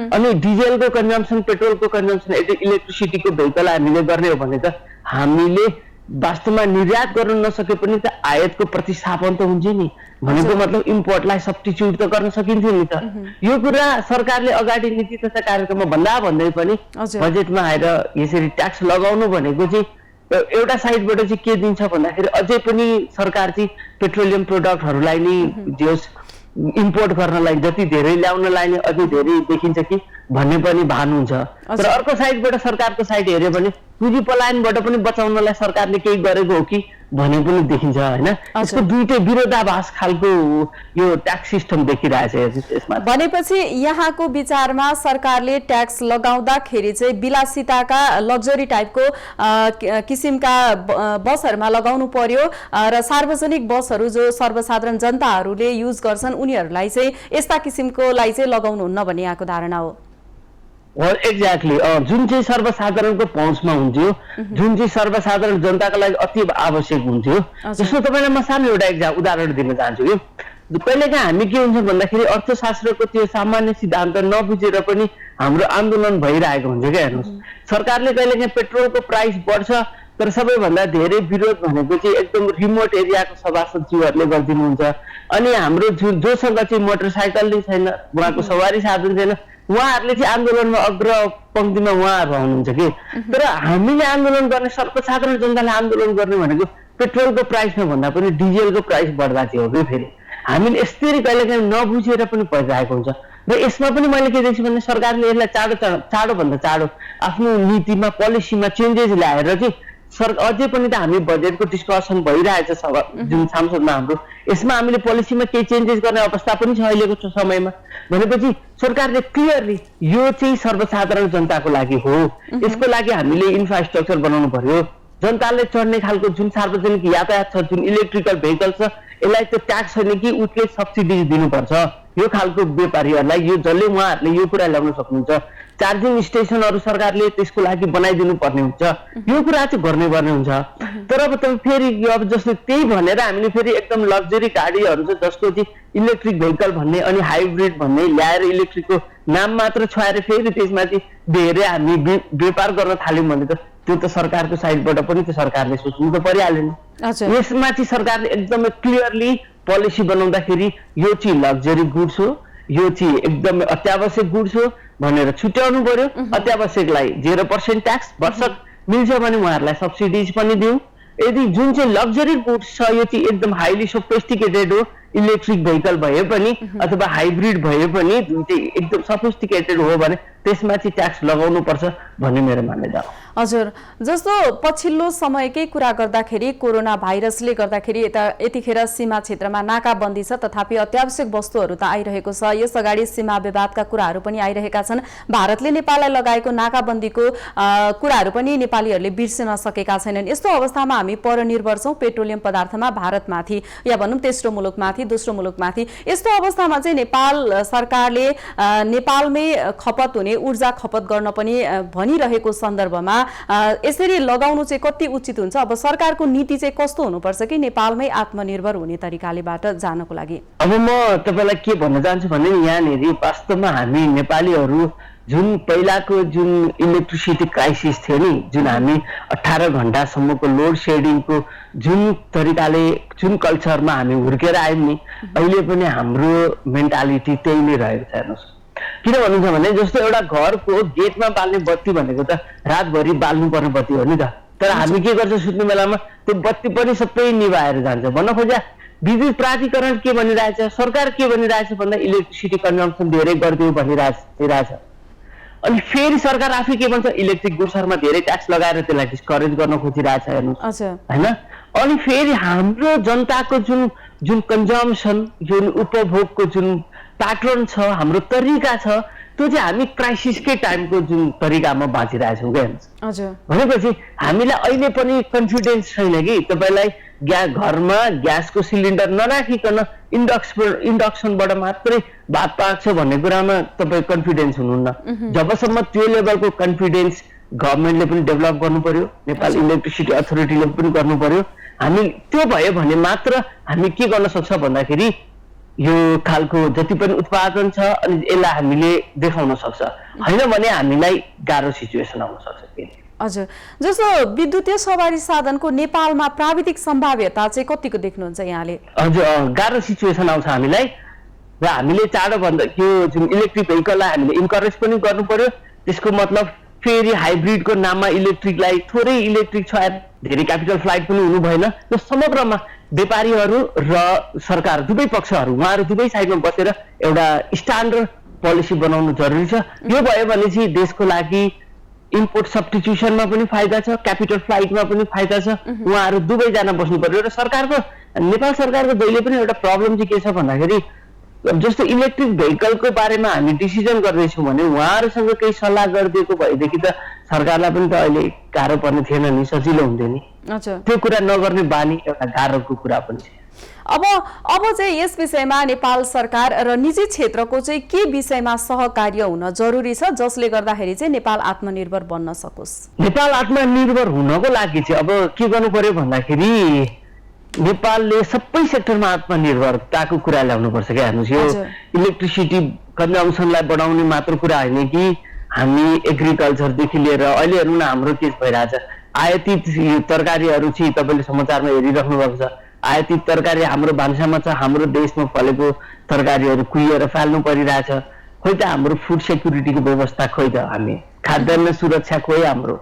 अनि डिजेलको कन्जम्सन, पेट्रोलको कन्जम्सन, इलेक्ट्रिसिटीको भेहिकल हामीले गर्ने हो भने त हामीले वास्तवमा निर्यात गर्न नसके पनि त आयातको प्रतिस्थापन त हुन्छ नि। भनेको मतलब इम्पोर्टलाई सब्स्टिट्युट त गर्न सकिन्थ्यो नि त। यो कुरा सरकारले अगाडि नीति तथा कार्यक्रममा भन्दै पनि बजेटमा आएर यसरी ट्याक्स लगाउनु भनेको चाहिँ एउटा साइडबाट चाहिँ के दिन्छ भन्दाखेरि अझै पनि सरकार चाहिँ पेट्रोलियम प्रोडक्टहरूलाई नै जस इम्पोर्ट गर्नलाई जति धेरै ल्याउनलाई नै अझै धेरै देखिन्छ कि भन्ने पनि भान हुन्छ। तर अर्को साइडबाट सरकारको साइड हेर्यो भने पुँजी पलायनबाट पनि बचाउनलाई सरकारले केही गरेको हो कि भने पनि देखिन्छ हैन। यसको दुईटै विरोधाभास खालको यो ट्याक्स सिस्टम देखिरहेछ यसमा। भनेपछि यहाँको विचारमा सरकारले ट्याक्स लगाउँदाखेरि चाहिँ विलासिताका लग्जरी टाइपको किसिमका बसहरूमा लगाउनु पर्यो र सार्वजनिक बसहरू जो सर्वसाधारण जनताहरूले युज गर्छन् उनीहरूलाई चाहिँ यस्ता किसिमकोलाई चाहिँ लगाउनुहुन्न भन्ने यहाँको धारणा हो। एक्ज्याक्टली जुन चाहिँ सर्वसाधारणको पहुँचमा हुन्थ्यो, जुन चाहिँ सर्वसाधारण जनताको लागि अति आवश्यक हुन्थ्यो। जस्तो तपाईँलाई म सानो एउटा उदाहरण दिन चाहन्छु कि कहिलेकाहीँ हामी के हुन्छ भन्दाखेरि अर्थशास्त्रको त्यो सामान्य सिद्धान्त नबुझेर पनि हाम्रो आन्दोलन भइरहेको हुन्छ क्या। हेर्नुहोस्, सरकारले कहिलेकाहीँ पेट्रोलको प्राइस बढ्छ तर सबैभन्दा धेरै विरोध भनेको चाहिँ एकदम रिमोट एरियाको सभासदज्यूहरूले गरिदिनुहुन्छ। अनि हाम्रो जोसँग चाहिँ मोटरसाइकल नै छैन, उहाँको सवारी साधन छैन, उहाँहरूले चाहिँ आन्दोलनमा अग्र पंक्तिमा उहाँहरू हुनुहुन्छ कि। तर हामीले आन्दोलन गर्ने, सर्वसाधारण जनताले आन्दोलन गर्ने भनेको पेट्रोलको प्राइसमा भन्दा पनि डिजेलको प्राइस बढ्दा चाहिँ हो कि। फेरि हामीले यस्तरी कहिलेकाहीँ नबुझेर पनि परिरहेको हुन्छ। र यसमा पनि मैले के देख्छु भने सरकारले यसलाई चाँडोभन्दा चाँडो आफ्नो नीतिमा, पोलिसीमा चेन्जेस ल्याएर चाहिँ अझै पनि त हामी बजेटको डिस्कसन भइरहेछ जुन सांसदमा हाम्रो, यसमा हामीले पोलिसीमा केही चेन्जेस गर्ने अवस्था पनि छ अहिलेको समयमा। भनेपछि सरकारले क्लियरली यो चाहिँ सर्वसाधारण जनताको लागि हो, यसको लागि हामीले इन्फ्रास्ट्रक्चर बनाउनु पर्यो। जनताले चढ्ने खालको जुन सार्वजनिक यातायात छ, जुन इलेक्ट्रिकल भेहिकल छ, यसलाई त ट्याक्स छैन कि उसले सब्सिडी दिनुपर्छ। यो खालको व्यापारीहरूलाई यो जसले उहाँहरूले यो कुरा ल्याउन सक्नुहुन्छ। चार्जिङ स्टेसनहरू सरकारले त्यसको लागि बनाइदिनु पर्ने हुन्छ, यो कुरा चाहिँ गर्नुपर्ने हुन्छ। तर अब तपाईँ फेरि अब जस्तो त्यही भनेर हामीले फेरि एकदम लग्जरी गाडीहरू छ जसको चाहिँ इलेक्ट्रिक भेहिकल भन्ने अनि हाइब्रिड भन्ने ल्याएर इलेक्ट्रिकको नाम मात्र छुवाएर फेरि त्यसमा चाहिँ धेरै हामी व्यापार गर्न थाल्यौँ भने त त्यो त सरकारको साइडबाट पनि त सरकारले सोच्नु त परिहाल्यो नि। यसमा चाहिँ सरकारले एकदमै क्लियरली पोलिसी बनाउँदाखेरि यो चाहिँ लग्जरी गुड्स हो, यो चाहिँ एकदमै अत्यावश्यक गुड्स हो भनेर छुट्याउनु पर्यो। अत्यावश्यकलाई 0% ट्याक्स वर्षक मिल्छ भने उहाँहरूलाई सब्सिडिज पनि दिउँ। यदि जुन चाहिँ लग्जरी गुड्स छ यो चाहिँ एकदम हाइली सोफिस्टिकेटेड हो, इलेक्ट्रिक भेहिकल भए पनि अथवा हाइब्रिड भए पनि दुईटै एकदम सफिस्टिकेटेड हो भने त्यसमा चाहिँ ट्याक्स लगाउनु पर्छ भन्ने मेरो मान्यता हो। हजुर, जस्तो पछिल्लो समयकै कुरा गर्दाखेरि कोरोना भाइरसले गर्दाखेरि यतिखेर सीमा क्षेत्रमा नाकाबन्दी छ, तथापि अत्यावश्यक वस्तुहरू त आइरहेको छ। यसअगाडि सीमा विवादका कुराहरू पनि आइरहेका छन्। भारतले नेपाललाई लगाएको नाकाबन्दीको कुराहरू पनि नेपालीहरूले बिर्सन सकेका छैनन्। यस्तो अवस्थामा हामी परनिर्भर छौँ पेट्रोलियम पदार्थमा, भारतमाथि या भनौँ तेस्रो मुलुकमाथि, दोस्रो मुलुकमाथि। यस्तो अवस्थामा चाहिँ नेपाल सरकारले नेपालमै खपत हुने ऊर्जा खपत गर्न पनि भनिरहेको सन्दर्भमा यसरी लगाउनु चाहिँ कति उचित हुन्छ? अब सरकारको नीति चाहिँ कस्तो हुनुपर्छ कि नेपालमै आत्मनिर्भर हुने तरिकालेबाट जानको लागि? अब म तपाईलाई के भन्न चाहन्छु भने यहाँनिर वास्तवमा हामी नेपालीहरू जुन पहिलाको जुन इलेक्ट्रिसिटी क्राइसिस थियो नि, जुन हामी 18 घण्टासम्मको लोड सेडिङको जुन तरिकाले जुन कल्चरमा हामी हुर्केर आयौँ नि, अहिले पनि हाम्रो मेन्टालिटी त्यही नै रहेको छ। हेर्नुहोस्, किन भन्नुहुन्छ भने जस्तो एउटा घरको गेटमा बाल्ने बत्ती भनेको त रातभरि बाल्नु पर्ने बत्ती हो नि त। तर हामी के गर्छ सुत्ने बेलामा त्यो बत्ती पनि सबै निभाएर जान्छ। भन्न खोजा विद्युत प्राधिकरण के भनिरहेछ, सरकार के भनिरहेछ भन्दा इलेक्ट्रिसिटी कन्जम्सन धेरै गरिदियो भनिरहेछ। अनि फेरि सरकार आफै के भन्छ, इलेक्ट्रिक गुड्सहरूमा धेरै ट्याक्स लगाएर त्यसलाई डिस्करेज गर्न खोजिरहेछ। हेर्नुहोस् होइन, अनि फेरि हाम्रो जनताको जुन कन्जम्सन, जुन उपभोगको जुन प्याटर्न छ, हाम्रो तरिका छ, त्यो चाहिँ हामी क्राइसिसकै टाइमको जुन तरिकामा बाँचिरहेछौँ क्या। भनेपछि हामीलाई अहिले पनि कन्फिडेन्स छैन कि तपाईँलाई घरमा ग्यासको सिलिन्डर नराखिकन इन्डक्सनबाट मात्रै भात पाक्छ भन्ने कुरामा तपाईँ कन्फिडेन्स हुनुहुन्न। जबसम्म त्यो लेभलको कन्फिडेन्स गभर्मेन्टले पनि डेभलप गर्नु पर्यो, नेपाल इलेक्ट्रिसिटी अथोरिटीले पनि गर्नु पर्यो। हामी त्यो भयो भने मात्र हामी के गर्न सक्छ भन्दाखेरि यो खालको जति पनि उत्पादन छ अनि यसलाई हामीले देखाउन सक्छ, होइन भने हामीलाई गाह्रो सिचुएसन आउन सक्छ। हजुर, जस्तो विद्युतीय सवारी साधनको नेपालमा प्राविधिक सम्भाव्यता चाहिँ कतिको देख्नुहुन्छ यहाँले? हजुर, गाह्रो सिचुएसन आउँछ हामीलाई र हामीले चाँडोभन्दा यो जुन इलेक्ट्रिक भेहिकललाई हामीले इन्करेज पनि गर्नु पर्यो। त्यसको मतलब फेरि हाइब्रिडको नाममा इलेक्ट्रिकलाई थोरै इलेक्ट्रिक छ, धेरै क्यापिटल फ्लाइट पनि हुनु भएन। र समग्रमा व्यापारीहरू र सरकार दुवै पक्षहरू उहाँहरू दुवै साइडमा बसेर एउटा स्ट्यान्डर्ड पोलिसी बनाउनु जरुरी छ। यो भयो भने चाहिँ देशको लागि इम्पोर्ट सब्स्टिट्युसनमा पनि फाइदा छ, क्यापिटल फ्लाइटमा पनि फाइदा छ। उहाँहरू दुवैजना बस्नु पर्यो। र सरकारको नेपाल सरकारको जहिले पनि एउटा प्रब्लम चाहिँ के छ भन्दाखेरि जस्तो इलेक्ट्रिक भेहिकलको बारेमा हामी डिसिजन गर्दैछौँ भने उहाँहरूसँग केही सल्लाह गरिदिएको भएदेखि त सरकारलाई पनि त अहिले गाह्रो पर्ने थिएन नि, सजिलो हुन्थ्यो नि। त्यो कुरा नगर्ने बानी एउटा गाह्रोको कुरा पनि छ। अब चाहिँ यस विषयमा नेपाल सरकार र निजी क्षेत्रको चाहिँ के विषयमा सहकार्य हुन जरुरी छ जसले गर्दाखेरि चाहिँ नेपाल आत्मनिर्भर बन्न सकोस्? नेपाल आत्मनिर्भर हुनको लागि चाहिँ अब के गर्नु पर्यो भन्दाखेरि नेपालले सबै सेक्टरमा आत्मनिर्भरताको कुरा ल्याउनुपर्छ क्या। हेर्नुहोस्, यो इलेक्ट्रिसिटी कन्जम्सनलाई बढाउने मात्र कुरा होइन कि हामी एग्रिकल्चरदेखि लिएर अहिले हेर्नु न हाम्रो के भइरहेछ, आयातित तरकारीहरू चाहिँ तपाईँले समाचारमा हेरिराख्नु भएको छ। आयातित तरकारी हाम्रो भान्सामा छ, हाम्रो देशमा फलेको तरकारीहरू कुहिएर फाल्नु परिरहेछ। खोइ त हाम्रो फुड सेक्युरिटीको व्यवस्था खोइ त, हामी खाद्यान्न सुरक्षा खोइ, हाम्रो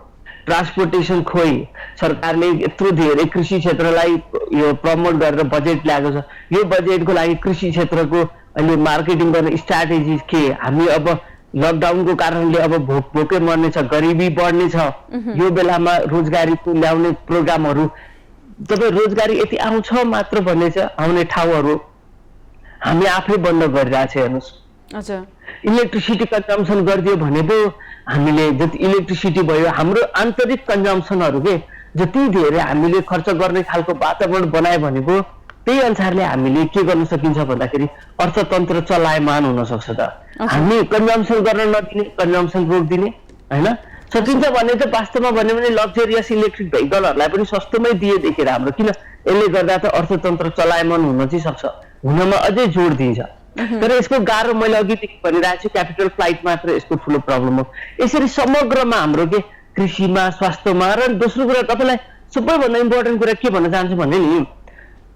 ट्रान्सपोर्टेसन खोइ। सरकारले यत्रो धेरै कृषि क्षेत्रलाई यो प्रमोट गरेर बजेट ल्याएको छ। यो बजेटको लागि कृषि क्षेत्रको अहिले मार्केटिङ गर्ने स्ट्राटेजी के? हामी अब लकडाउनको कारणले अब भोकै मर्नेछ, गरिबी बढ्नेछ, यो बेलामा रोजगारीको ल्याउने प्रोग्रामहरू तपाईँ रोजगारी यति आउँछ मात्र भन्ने छ, आउने ठाउँहरू हामी आफै बन्द गरिरहेछ। हेर्नुहोस्, इलेक्ट्रिसिटी कन्जम्सन गरिदियो भने पो हामीले जति इलेक्ट्रिसिटी भयो हाम्रो आन्तरिक कन्जम्सनहरू के जति धेरै हामीले खर्च गर्ने खालको वातावरण बनायो भने पो त्यही अनुसारले हामीले के गर्न सकिन्छ भन्दाखेरि अर्थतन्त्र चलायमान हुन सक्छ। त हामी कन्जम्सन गर्न नदिने, कन्जम्सन रोकिदिने होइन, सकिन्छ भने त वास्तवमा भन्यो भने लग्जरियस इलेक्ट्रिक भेहिकलहरूलाई पनि सस्तोमै दिए देखेर हाम्रो किन यसले गर्दा त अर्थतन्त्र चलायमान हुन चाहिँ सक्छ, हुनमा अझै जोड दिन्छ। तर यसको गाह्रो मैले अघिदेखि भनिरहेको छु, क्यापिटल फ्लाइट मात्र यसको ठुलो प्रब्लम हो। यसरी समग्रमा हाम्रो के कृषिमा, स्वास्थ्यमा र दोस्रो कुरा तपाईँलाई सबैभन्दा इम्पोर्टेन्ट कुरा के भन्न चाहन्छु भने नि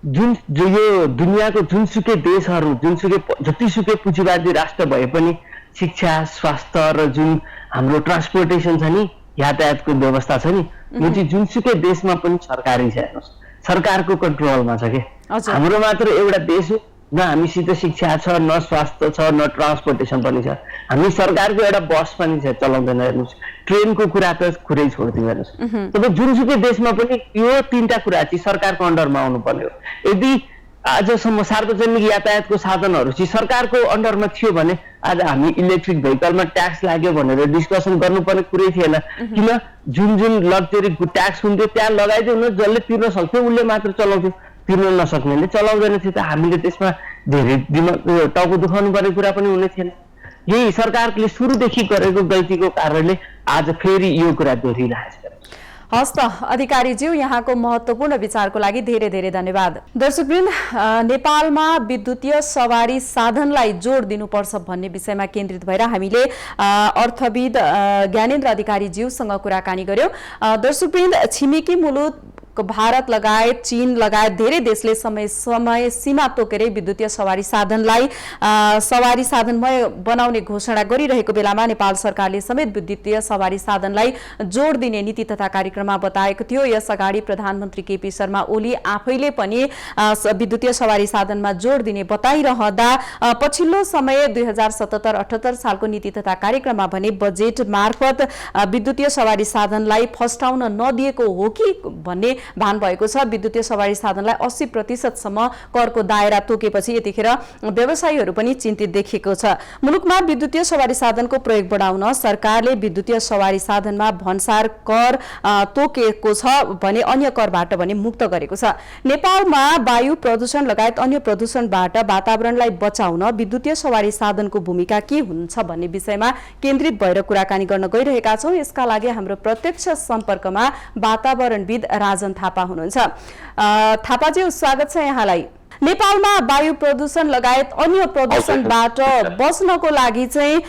यो दुनियाँको जुनसुकै देशहरू, जुनसुकै जतिसुकै पुँजीवादी राष्ट्र भए पनि शिक्षा, स्वास्थ्य र जुन हाम्रो ट्रान्सपोर्टेसन छ नि, यातायातको व्यवस्था छ नि, यो चाहिँ जुनसुकै देशमा पनि सरकारी छ। हेर्नुहोस्, सरकारको कन्ट्रोलमा छ के। हाम्रो मात्र एउटा देश हो, न हामीसित शिक्षा छ, न स्वास्थ्य छ, न ट्रान्सपोर्टेसन पनि छ। हामी सरकारको एउटा बस पनि छ, चलाउँदैन। हेर्नुहोस्, ट्रेनको कुरा त कुरै छोडिदिनु। हेर्नुहोस्, तपाईँ जुनसुकै देशमा पनि यो तीनटा कुरा चाहिँ सरकारको अन्डरमा आउनुपर्ने हो। यदि आजसम्म सार्वजनिक यातायातको साधनहरू चाहिँ सरकारको अन्डरमा थियो भने आज हामी इलेक्ट्रिक भेहिकलमा ट्याक्स लाग्यो भनेर डिस्कसन गर्नुपर्ने कुरै थिएन। किन जुन जुन लग्जरी ट्याक्स हुन्थ्यो त्यहाँ लगाइदियो न, जसले तिर्न सक्थ्यो उसले मात्र चलाउँथ्यो, तिर्न नसक्नेले चलाउँदैन थियो। त हामीले त्यसमा धेरै टाउको दुखाउनु पर्ने कुरा पनि हुने थिएन। यही सरकारले सुरुदेखि गरेको गल्तीको कारणले आज फेरि यो कुरा दोहोरिरहेछ। हस् त अधिकारीज्यू, यहाँको महत्त्वपूर्ण विचारको लागि धेरै धेरै धन्यवाद। दर्शकवृन्द, नेपालमा विद्युतीय सवारी साधनलाई जोड दिनुपर्छ भन्ने विषयमा केन्द्रित भएर हामीले अर्थविद ज्ञानेन्द्र अधिकारीज्यूसँग कुराकानी गर्यौं। दर्शकवृन्द, छिमेकी मुलुक भारत लगायत चीन लगायत धेरै देशले समय सीमा तोकेरै विद्युतीय सवारी साधनमय बनाउने घोषणा गरिरहेको बेलामा नेपाल सरकारले समेत विद्युतीय सवारी साधनलाई जोड दिने नीति तथा कार्यक्रममा बताएको थियो। यसअगाडि प्रधानमन्त्री केपी शर्मा ओली आफैले पनि विद्युतीय सवारी साधनमा जोड दिने बताइरहँदा पछिल्लो समय 2077-78 सालको नीति तथा कार्यक्रममा भने बजेट मार्फत विद्युतीय सवारी साधनलाई फस्टाउन नदिएको हो कि भन्ने भान भएको छ। विद्युतीय सवारी साधनलाई 80% सम्म करको दायरा तोकेपछि यतिखेर व्यवसायीहरू पनि चिन्तित देखिएको छ। मुलुकमा विद्युतीय सवारी साधनको प्रयोग बढाउन सरकारले विद्युतीय सवारी साधनमा भन्सार कर तोकेको छ भने अन्य करबाट भने मुक्त गरेको छ। नेपालमा वायु प्रदूषण लगायत अन्य प्रदूषणबाट वातावरणलाई बचाउन विद्युतीय सवारी साधनको भूमिका के हुन्छ भन्ने विषयमा केन्द्रित भएर कुराकानी गर्न गइरहेका छौं। यसका लागि हाम्रो प्रत्यक्ष सम्पर्कमा वातावरणविद राजन थापा हुनुहुन्छ। थापाजी, स्वागत छ यहाँलाई। नेपालमा वायु प्रदूषण लगायत अन्य प्रदूषणबाट बच्नको लागि चाहिँ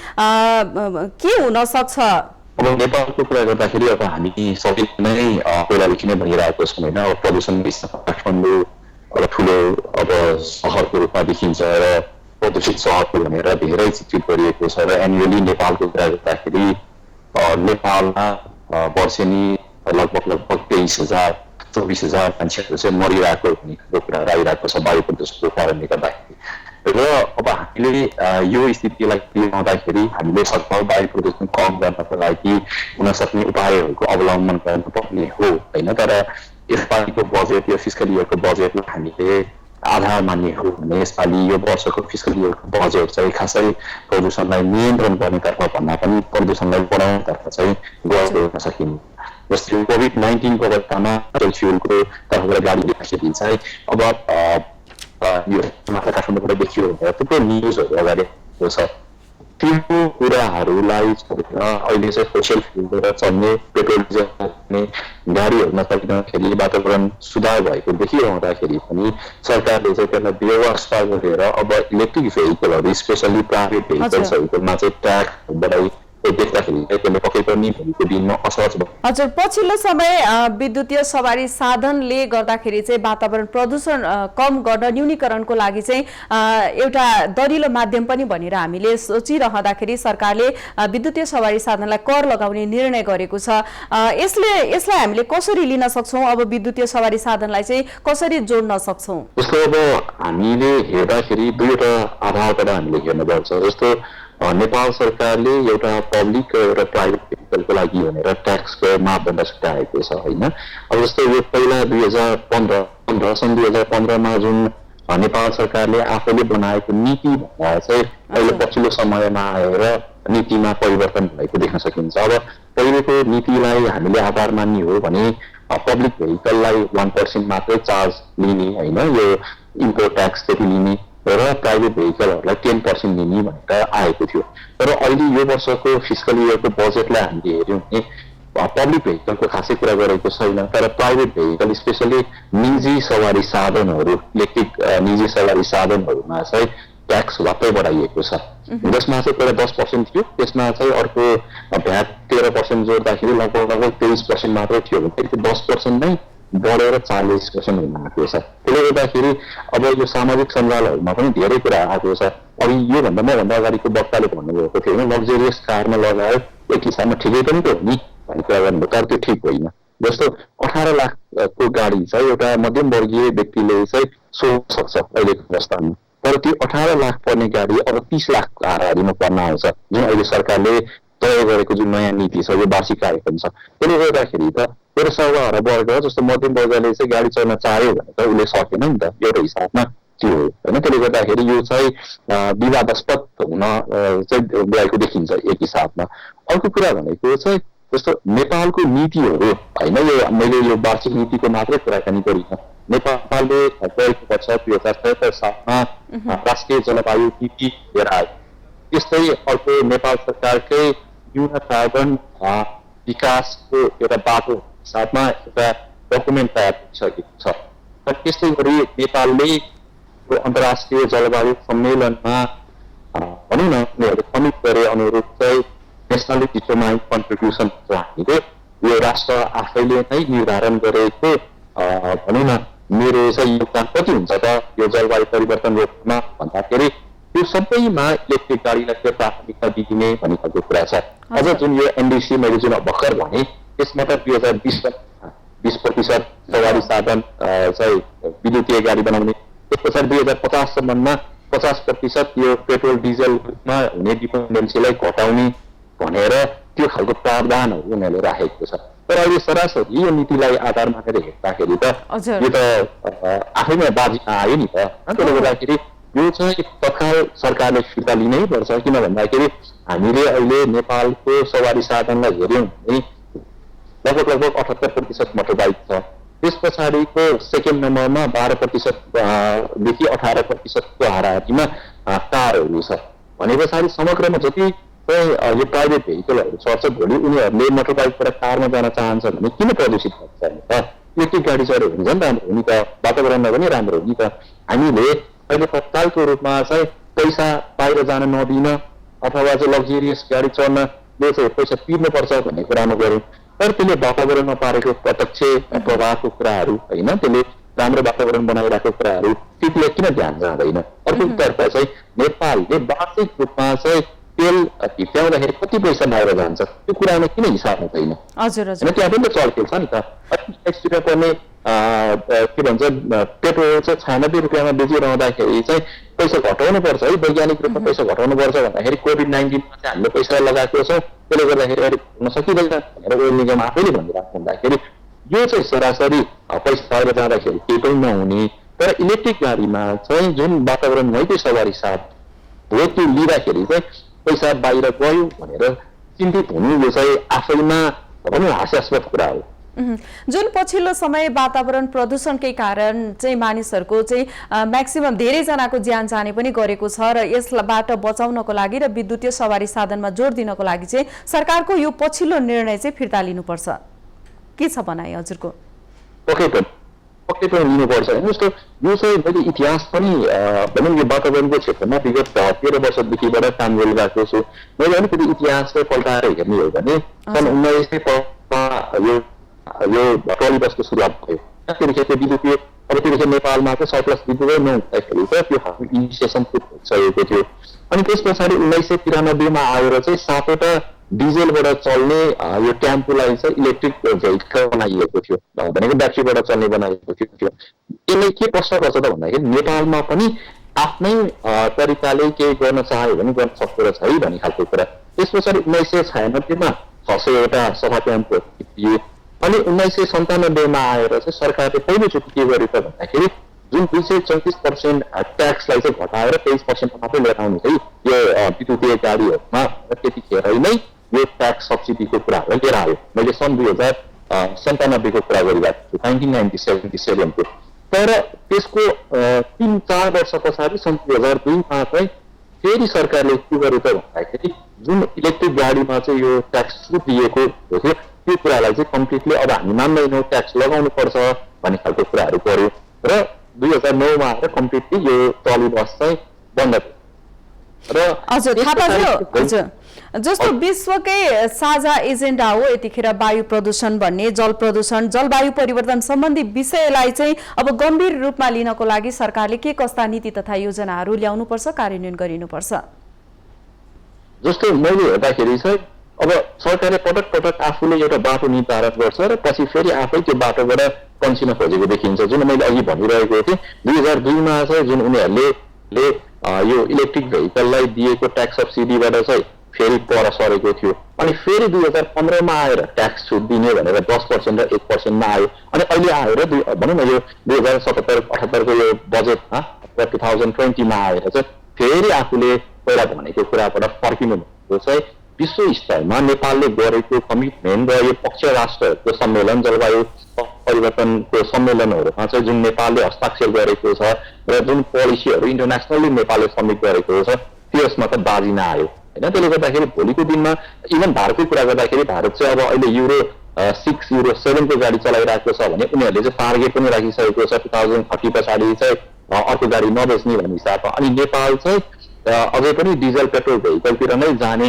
के हुन सक्छ? अब नेपालको कुरा गर्दाखेरि अब हामी सबै नै पहिलादेखि नै भनिरहेको छौँ होइन, अब प्रदूषण काठमाडौँ अब ठुलो अब सहरको रूपमा देखिन्छ र प्रदूषित सहरको भनेर धेरै चित्रित गरिएको छ। र एनुअली नेपालको कुरा गर्दाखेरि नेपालमा वर्षेनी लगभग 23,000-24,000 मान्छेहरू चाहिँ मरिरहेको भन्ने कुरा आइरहेको छ वायु प्रदूषणको कारणले गर्दाखेरि। र र अब हामीले यो स्थितिलाई लिँदाखेरि हामीले सकभर वायु प्रदूषण कम गर्नको लागि हुन सक्ने उपायहरूको अवलम्बन गर्नुपर्ने हो होइन। तर यसपालिको बजेट, यो फिस्कल इयरको बजेटलाई हामीले आधार मान्ने हो भने यसपालि यो वर्षको फिस्कल इयरको बजेट चाहिँ खासै प्रदूषणलाई नियन्त्रण गर्नेतर्फ भन्दा पनि प्रदूषणलाई बढाउनेतर्फ चाहिँ गएको हेर्न सकिन्छ। जस्तै कोभिड-19 को अवस्थामा फ्युलको तर्फबाट गाडी लिँदाखेरि चाहिँ अब यो काठमाडौँबाट देखियो भने थुप्रो न्युजहरू अगाडि आएको छ। त्यो कुराहरूलाई छोडेर अहिले चाहिँ फोसिल फ्युलबाट चल्ने पेट्रोल डिजल चल्ने गाडीहरूमा चलिँदाखेरि वातावरण सुधार भएको देखिरहँदाखेरि पनि सरकारले चाहिँ त्यसलाई व्यवस्था गरेर अब इलेक्ट्रिक भेहिकलहरू स्पेसली प्राइभेट भेहिकल्सहरूमा चाहिँ ट्याक्स बढाइ देख्दाखेरि त्यसले पक्कै पनि भोलिको दिनमा असहज भयो। हजुर, पछिल्लो समय विद्युतीय सवारी साधनले गर्दाखेरि चाहिँ वातावरण प्रदूषण कम गर्न न्यूनीकरणको लागि चाहिँ एउटा दरिलो माध्यम पनि भनेर हामीले सोचिरहँदाखेरि सरकारले विद्युतीय सवारी साधनलाई कर लगाउने निर्णय गरेको छ। यसलाई हामीले कसरी लिन सक्छौँ? अब विद्युतीय सवारी साधनलाई चाहिँ कसरी जोड्न सक्छौँ? जस्तो अब हामीले हेर्दाखेरि दुईवटा आधारबाट हामीले हेर्नुपर्छ। जस्तो नेपाल सरकारले एउटा पब्लिक र एउटा प्राइभेट भेहिकलको लागि भनेर ट्याक्सको मापदण्ड छुट्याएको छ होइन। अब जस्तो यो पहिला 2015 सन् 2015मा जुन नेपाल सरकारले आफैले बनाएको नीति भन्दा चाहिँ अहिले पछिल्लो समयमा आएर नीतिमा परिवर्तन भएको देख्न सकिन्छ। अब पहिलेको नीतिलाई हामीले आधार मान्ने हो भने पब्लिक भेहिकललाई 1% मात्रै चार्ज लिने होइन, यो इम्पोर्ट ट्याक्स त्यति लिने र प्राइभेट भेहिकलहरूलाई 10% लिने भनेर आएको थियो। तर अहिले यो वर्षको फिस्कल इयरको बजेटलाई हामीले हेऱ्यौँ भने पब्लिक भेहिकलको खासै कुरा गरेको छैन, तर प्राइभेट भेहिकल स्पेसली निजी सवारी साधनहरू, इलेक्ट्रिक निजी सवारी साधनहरूमा चाहिँ ट्याक्स वात्तै बढाइएको छ। जसमा चाहिँ पहिला 10% थियो, त्यसमा चाहिँ अर्को भ्याट 13% जोड्दाखेरि लगभग 23% मात्रै थियो भने त्यो 10% नै बढेर 40% हुन आएको छ। त्यसले गर्दाखेरि अब यो सामाजिक सञ्जालहरूमा पनि धेरै कुरा आएको छ। अब योभन्दा मभन्दा अगाडिको वक्ताले भन्नुभएको थियो होइन, लग्जरियस कारमा लगायो एक हिसाबमा ठिकै पनि त हो नि भन्ने कुरा गर्नुभयो, तर त्यो ठिक होइन। जस्तो 18 लाखको गाडी चाहिँ एउटा मध्यमवर्गीय व्यक्तिले चाहिँ सोच्न सक्छ अहिलेको अवस्थामा, तर त्यो 18 लाख पर्ने गाडी अब 30 लाख हाराहारीमा पर्न आउँछ, जुन अहिले सरकारले तय गरेको जुन नयाँ नीति छ, यो वार्षिक कार्यक्रम छ। त्यसले गर्दाखेरि त मेरो सवाहरा वर्ग जस्तो मध्यम वर्गले चाहिँ गाडी चढ्न चाह्यो भने त उसले सकेन नि त, एउटा हिसाबमा त्यो हो होइन। त्यसले गर्दाखेरि यो चाहिँ विवादास्पद हुन चाहिँ गएको देखिन्छ एक हिसाबमा। अर्को कुरा भनेको चाहिँ जस्तो नेपालको नीतिहरू होइन, यो मैले यो वार्षिक नीतिको मात्रै कुराकानी गरिनँ। नेपालले गएको वर्ष 2077 सालमा राष्ट्रिय जलवायु नीति लिएर आयो। त्यस्तै अर्को नेपाल सरकारकै न्यून कार्बन विकासको एउटा बाटो हिसाबमा एउटा डकुमेन्ट तयार गरिसकेको छ। र त्यस्तै गरी नेपालले अन्तर्राष्ट्रिय जलवायु सम्मेलनमा भनौँ न उनीहरूले कमिट गरे अनुरूप चाहिँ नेसनली डिटरमाइन्ड कन्ट्रिब्युसन हामीले यो राष्ट्र आफैले नै निर्धारण गरेको भनौँ न मेरो चाहिँ योगदान कति हुन्छ त यो जलवायु परिवर्तन रोक्नमा भन्दाखेरि त्यो सबैमा इलेक्ट्रिक गाडीलाई चाहिँ प्राथमिकता दिइने भन्ने खालको कुरा छ। अझ जुन यो एनडिसी मैले जुन भर्खर भने त्यसमा त 2020% सवारी साधन चाहिँ विद्युतीय गाडी बनाउने, त्यस पछाडि 2050सम्ममा 50% यो पेट्रोल डिजलमा हुने डिपेन्डेन्सीलाई घटाउने भनेर त्यो खालको प्रावधानहरू उनीहरूले राखेको छ। तर अहिले सरासरी यो नीतिलाई आधार मानेर हेर्दाखेरि त यो त आफैमा बाजीमा आयो नि त। त्यसले गर्दाखेरि यो चाहिँ तत्काल सरकारले फिर्ता लिनै पर्छ। किन भन्दाखेरि हामीले अहिले नेपालको सवारी साधनलाई हेऱ्यौँ भने लगभग 78% मोटरबाइक छ, त्यस पछाडिको सेकेन्ड नम्बरमा 12% देखि 18%को हाराहारीमा कारहरू छ। भने पछाडि समग्रमा जति यो प्राइभेट भेहिकलहरू चढ्छ, भोलि उनीहरूले मोटरबाइकबाट कारमा जान चाहन्छ भने किन प्रदूषित हुन्छ त? इलेक्ट्रिक गाडी चढ्यो भने झन् राम्रो हो नि त, वातावरणलाई पनि राम्रो हो नि त। हामीले अहिले तत्कालको रूपमा चाहिँ पैसा बाहिर जान नदिन अथवा चाहिँ लग्जरियस गाडी चढ्नले चाहिँ पैसा तिर्नुपर्छ भन्ने कुरामा गऱ्यौँ, तर त्यसले वातावरणमा पारेको प्रत्यक्ष प्रभावको कुराहरू होइन, त्यसले राम्रो वातावरण बनाइरहेको कुराहरू त्यतिले किन ध्यान जाँदैन? अर्कोतर्फ चाहिँ नेपालले वार्षिक रूपमा चाहिँ तेल भित्याउँदाखेरि कति पैसा बाहिर जान्छ त्यो कुरामा किन हिसाब हुँदैन? त्यहाँ पनि त चर्केल छ नि त। 28 रुपियाँ पर्ने के भन्छ पेट्रोल चाहिँ 96 रुपियाँमा बेचिरहँदाखेरि चाहिँ पैसा घटाउनु पर्छ है, वैज्ञानिक रूपमा पैसा घटाउनु पर्छ भन्दाखेरि कोभिड-19 चाहिँ हामीले पैसा लगाएको छौँ, त्यसले गर्दाखेरि अहिले हुन सकिँदैन भनेर ओइल निगम आफैले भनिरहेको हुँदाखेरि यो चाहिँ सरासरी पैसा बाहिर जाँदाखेरि केही पनि नहुने, तर इलेक्ट्रिक गाडीमा चाहिँ जुन वातावरणमैकै सवारी साथ हो त्यो लिँदाखेरि चाहिँ पैसा बाहिर गयो भनेर चिन्तित हुनु यो चाहिँ आफैमा भनौँ हास्यास्पद कुरा हो। जुन पछिल्लो समय वातावरण प्रदूषणकै कारण चाहिँ मानिसहरूको चाहिँ म्याक्सिमम धेरैजनाको ज्यान जाने पनि गरेको छ र यसबाट बचाउनको लागि र विद्युतीय सवारी साधनमा जोड दिनको लागि चाहिँ सरकारको यो पछिल्लो निर्णय चाहिँ फिर्ता लिनुपर्छ, के छ भनाइ हजुरको? पक्कै पनि लिनुपर्छ। जस्तो यो चाहिँ मैले इतिहास पनि भनौँ यो वातावरणको क्षेत्रमा विगत 13 वर्षदेखिबाट काम गरिरहेको छु। मैले अलिकति इतिहासलाई पल्टाएर हेर्ने हो भने सन् 1905 यो ट्रली बसको सुरुवात भयो। त्यतिखेर विद्युतीय अब त्यतिखेर नेपालमा चाहिँ सरप्लस विद्युतै नहुँदाखेरि चाहिँ त्यो इनिसिएसन भइसकेको थियो। अनि त्यस पछाडि 1993 मा आएर चाहिँ 7वटा डिजेलबाट चल्ने यो टेम्पोलाई चाहिँ इलेक्ट्रिक भेहिकल बनाइएको थियो, भनेको ब्याट्रीबाट चल्ने बनाइएको थियो। यसले के प्रश्न गर्छ त भन्दाखेरि नेपालमा पनि आफ्नै तरिकाले केही गर्न चाह्यो भने गर्न सक्दो रहेछ है भन्ने खालको कुरा। त्यस पछाडि 1996 मा 600वटा सफा टेम्पो दिए। अनि 1997 मा आएर चाहिँ सरकारले पहिलोचोटि के गर्यो त भन्दाखेरि जुन 234% ट्याक्सलाई चाहिँ घटाएर 23% मात्रै लिएर आउने है यो विद्युतीय गाडीहरूमा, त्यतिखेर नै यो ट्याक्स सब्सिडीको कुराहरू लिएर आयो। मैले सन् 2097 को कुरा गरिरहेको छु, 1997 को। तर त्यसको 3-4 वर्ष पछाडि सन् 2002 मा चाहिँ फेरि सरकारले के गर्यो त भन्दाखेरि जुन इलेक्ट्रिक गाडीमा चाहिँ यो ट्याक्स छुट दिएको थियो त्यो कुरालाई चाहिँ कम्प्लिटली अब हामी मान्दैनौँ, ट्याक्स लगाउनु पर्छ भन्ने खालको कुराहरू गर्यो र 2009 मा आएर कम्प्लिटली यो ट्रली बस चाहिँ बन्द भयो। र हजुर जस्तो विश्वकै साझा एजेन्डा हो यतिखेर वायु प्रदूषण भन्ने, जल प्रदूषण, जलवायु परिवर्तन सम्बन्धी विषयलाई चाहिँ अब गम्भीर रूपमा लिनको लागि सरकारले के कस्ता नीति तथा योजनाहरू ल्याउनुपर्छ, कार्यान्वयन गरिनुपर्छ? जस्तो मैले हेर्दाखेरि चाहिँ अब सरकारले पटक पटक आफूले एउटा बाटो निर्धारण गर्छ र पछि फेरि आफै त्यो बाटोबाट कन्सिन खोजेको देखिन्छ। जुन मैले अघि भनिरहेको थिएँ 2002 मा चाहिँ जुन उनीहरूले यो इलेक्ट्रिक भेहिकललाई दिएको ट्याक्स सब्सिडीबाट चाहिँ फेरि पर सरेको थियो। अनि फेरि 2015 मा आएर ट्याक्स छुट दिने भनेर 10% र 1% मा आयो। अनि अहिले आएर भनौँ न यो 2077-78 को यो बजेटमा 2020 मा आएर चाहिँ फेरि आफूले पहिला भनेको कुराबाट फर्किनु भनेको चाहिँ विश्व स्तरमा नेपालले गरेको कमिटमेन्ट र यो पक्ष राष्ट्रहरूको सम्मेलन, जलवायु परिवर्तनको सम्मेलनहरूमा चाहिँ जुन नेपालले हस्ताक्षर गरेको छ र जुन पोलिसीहरू इन्टरनेसनली नेपालले सब्मिट गरेको छ त्यसमा त बाजी नआयो होइन। त्यसले गर्दाखेरि भोलिको दिनमा इभन भारतकै कुरा गर्दाखेरि भारत चाहिँ अब अहिले युरो 6, युरो 7 को गाडी चलाइरहेको छ भने उनीहरूले चाहिँ टार्गेट पनि राखिसकेको छ 2030 पछाडि चाहिँ अर्को गाडी नबेच्ने भन्ने हिसाबमा। अनि नेपाल चाहिँ अझै पनि डिजल पेट्रोल भेहिकलतिर नै जाने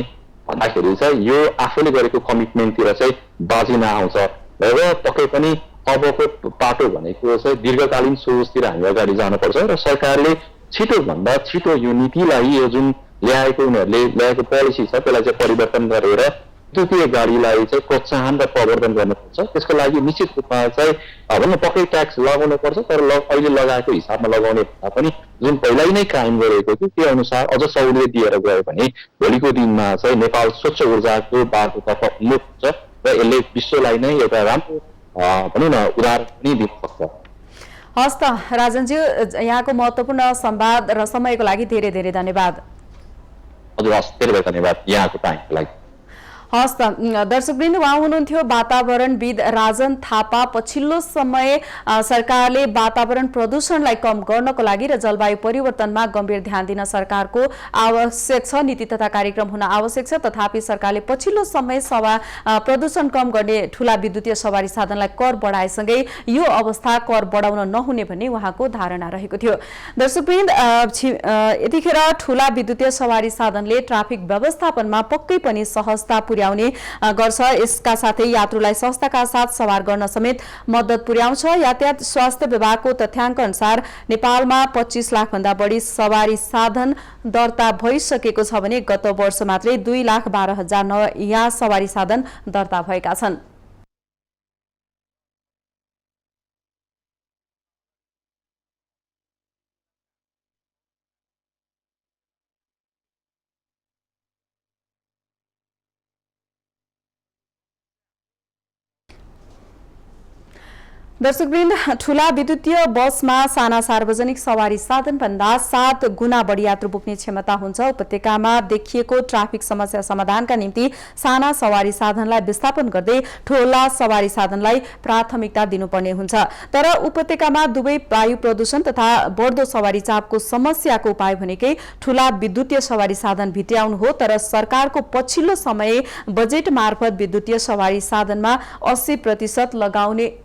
भन्दाखेरि चाहिँ यो आफूले गरेको कमिटमेन्टतिर चाहिँ बाजी नआउँछ र पक्कै पनि अबको बाटो भनेको चाहिँ दीर्घकालीन सोचतिर हामी अगाडि जानुपर्छ र सरकारले छिटोभन्दा छिटो यो नीतिलाई यो जुन ल्याएको उनीहरूले ल्याएको पोलिसी छ त्यसलाई चाहिँ परिवर्तन गरेर विद्युतीय गाडीलाई चाहिँ प्रोत्साहन र प्रवर्धन गर्नुपर्छ। त्यसको लागि निश्चित रूपमा चाहिँ भनौँ पक्कै ट्याक्स लगाउनु पर्छ, तर अहिले लगाएको हिसाबमा लगाउने भन्दा पनि जुन पहिल्यै नै कायम गरेको थियो त्यो अनुसार अझ सहुलियत दिएर गयो भने भोलिको दिनमा चाहिँ नेपाल स्वच्छ ऊर्जाको बाटोतर्फ उन्मुख हुन्छ र यसले विश्वलाई नै एउटा राम्रो भनौँ न उदाहरण पनि दिन सक्छ। हस् त राजनजी, यहाँको महत्त्वपूर्ण संवाद र समयको लागि धेरै धेरै धन्यवाद। हजुर हस्, धेरै धन्यवाद यहाँको टाइमको लागि। हस् त दर्शकवृन्द, उहाँ हुनुहुन्थ्यो वातावरणविद राजन थापा। पछिल्लो समय सरकारले वातावरण प्रदूषणलाई कम गर्नको लागि र जलवायु परिवर्तनमा गम्भीर ध्यान दिन सरकारको आवश्यक छ, नीति तथा कार्यक्रम हुन आवश्यक छ। तथापि सरकारले पछिल्लो समय प्रदूषण कम गर्ने ठूला विद्युतीय सवारी साधनलाई कर बढाएसँगै यो अवस्था कर बढाउन नहुने भन्ने उहाँको धारणा रहेको थियो। दर्शकवृन्द, यतिखेर ठूला विद्युतीय सवारी साधनले ट्राफिक व्यवस्थापनमा पक्कै पनि सहजता पुर्याउने गर्छ। यसका साथै यात्रुलाई सस्ताका साथ सवार गर्न समेत मद्दत पुर्याउँछ। यातायात स्वास्थ्य विभागको तथ्याङ्क अनुसार नेपालमा 25 लाख भन्दा बढी सवारी साधन दर्ता भइसकेको छ भने गत वर्ष मात्रै 2,12,000 नयाँ सवारी साधन दर्ता भएका छन्। दर्शकवृन्द, ठूला विद्युतीय बसमा साना सार्वजनिक सवारी साधन भन्दा 7 गुणा बढी यात्रु बोक्ने क्षमता हुन्छ। उपत्यकामा देखिएको ट्राफिक समस्या समाधानका निम्ति साना सवारी साधनलाई विस्थापन गर्दै ठूला सवारी साधनलाई प्राथमिकता दिनुपर्ने हुन्छ। तर उपत्यकामा दुवै वायु प्रदूषण तथा बढ्दो सवारी चापको समस्याको उपाय भनेकै ठूला विद्युतीय सवारी साधन भित्र्याउनु हो। तर सरकारको पछिल्लो समय बजेट मार्फत विद्युतीय सवारी साधनमा 80% लगाउने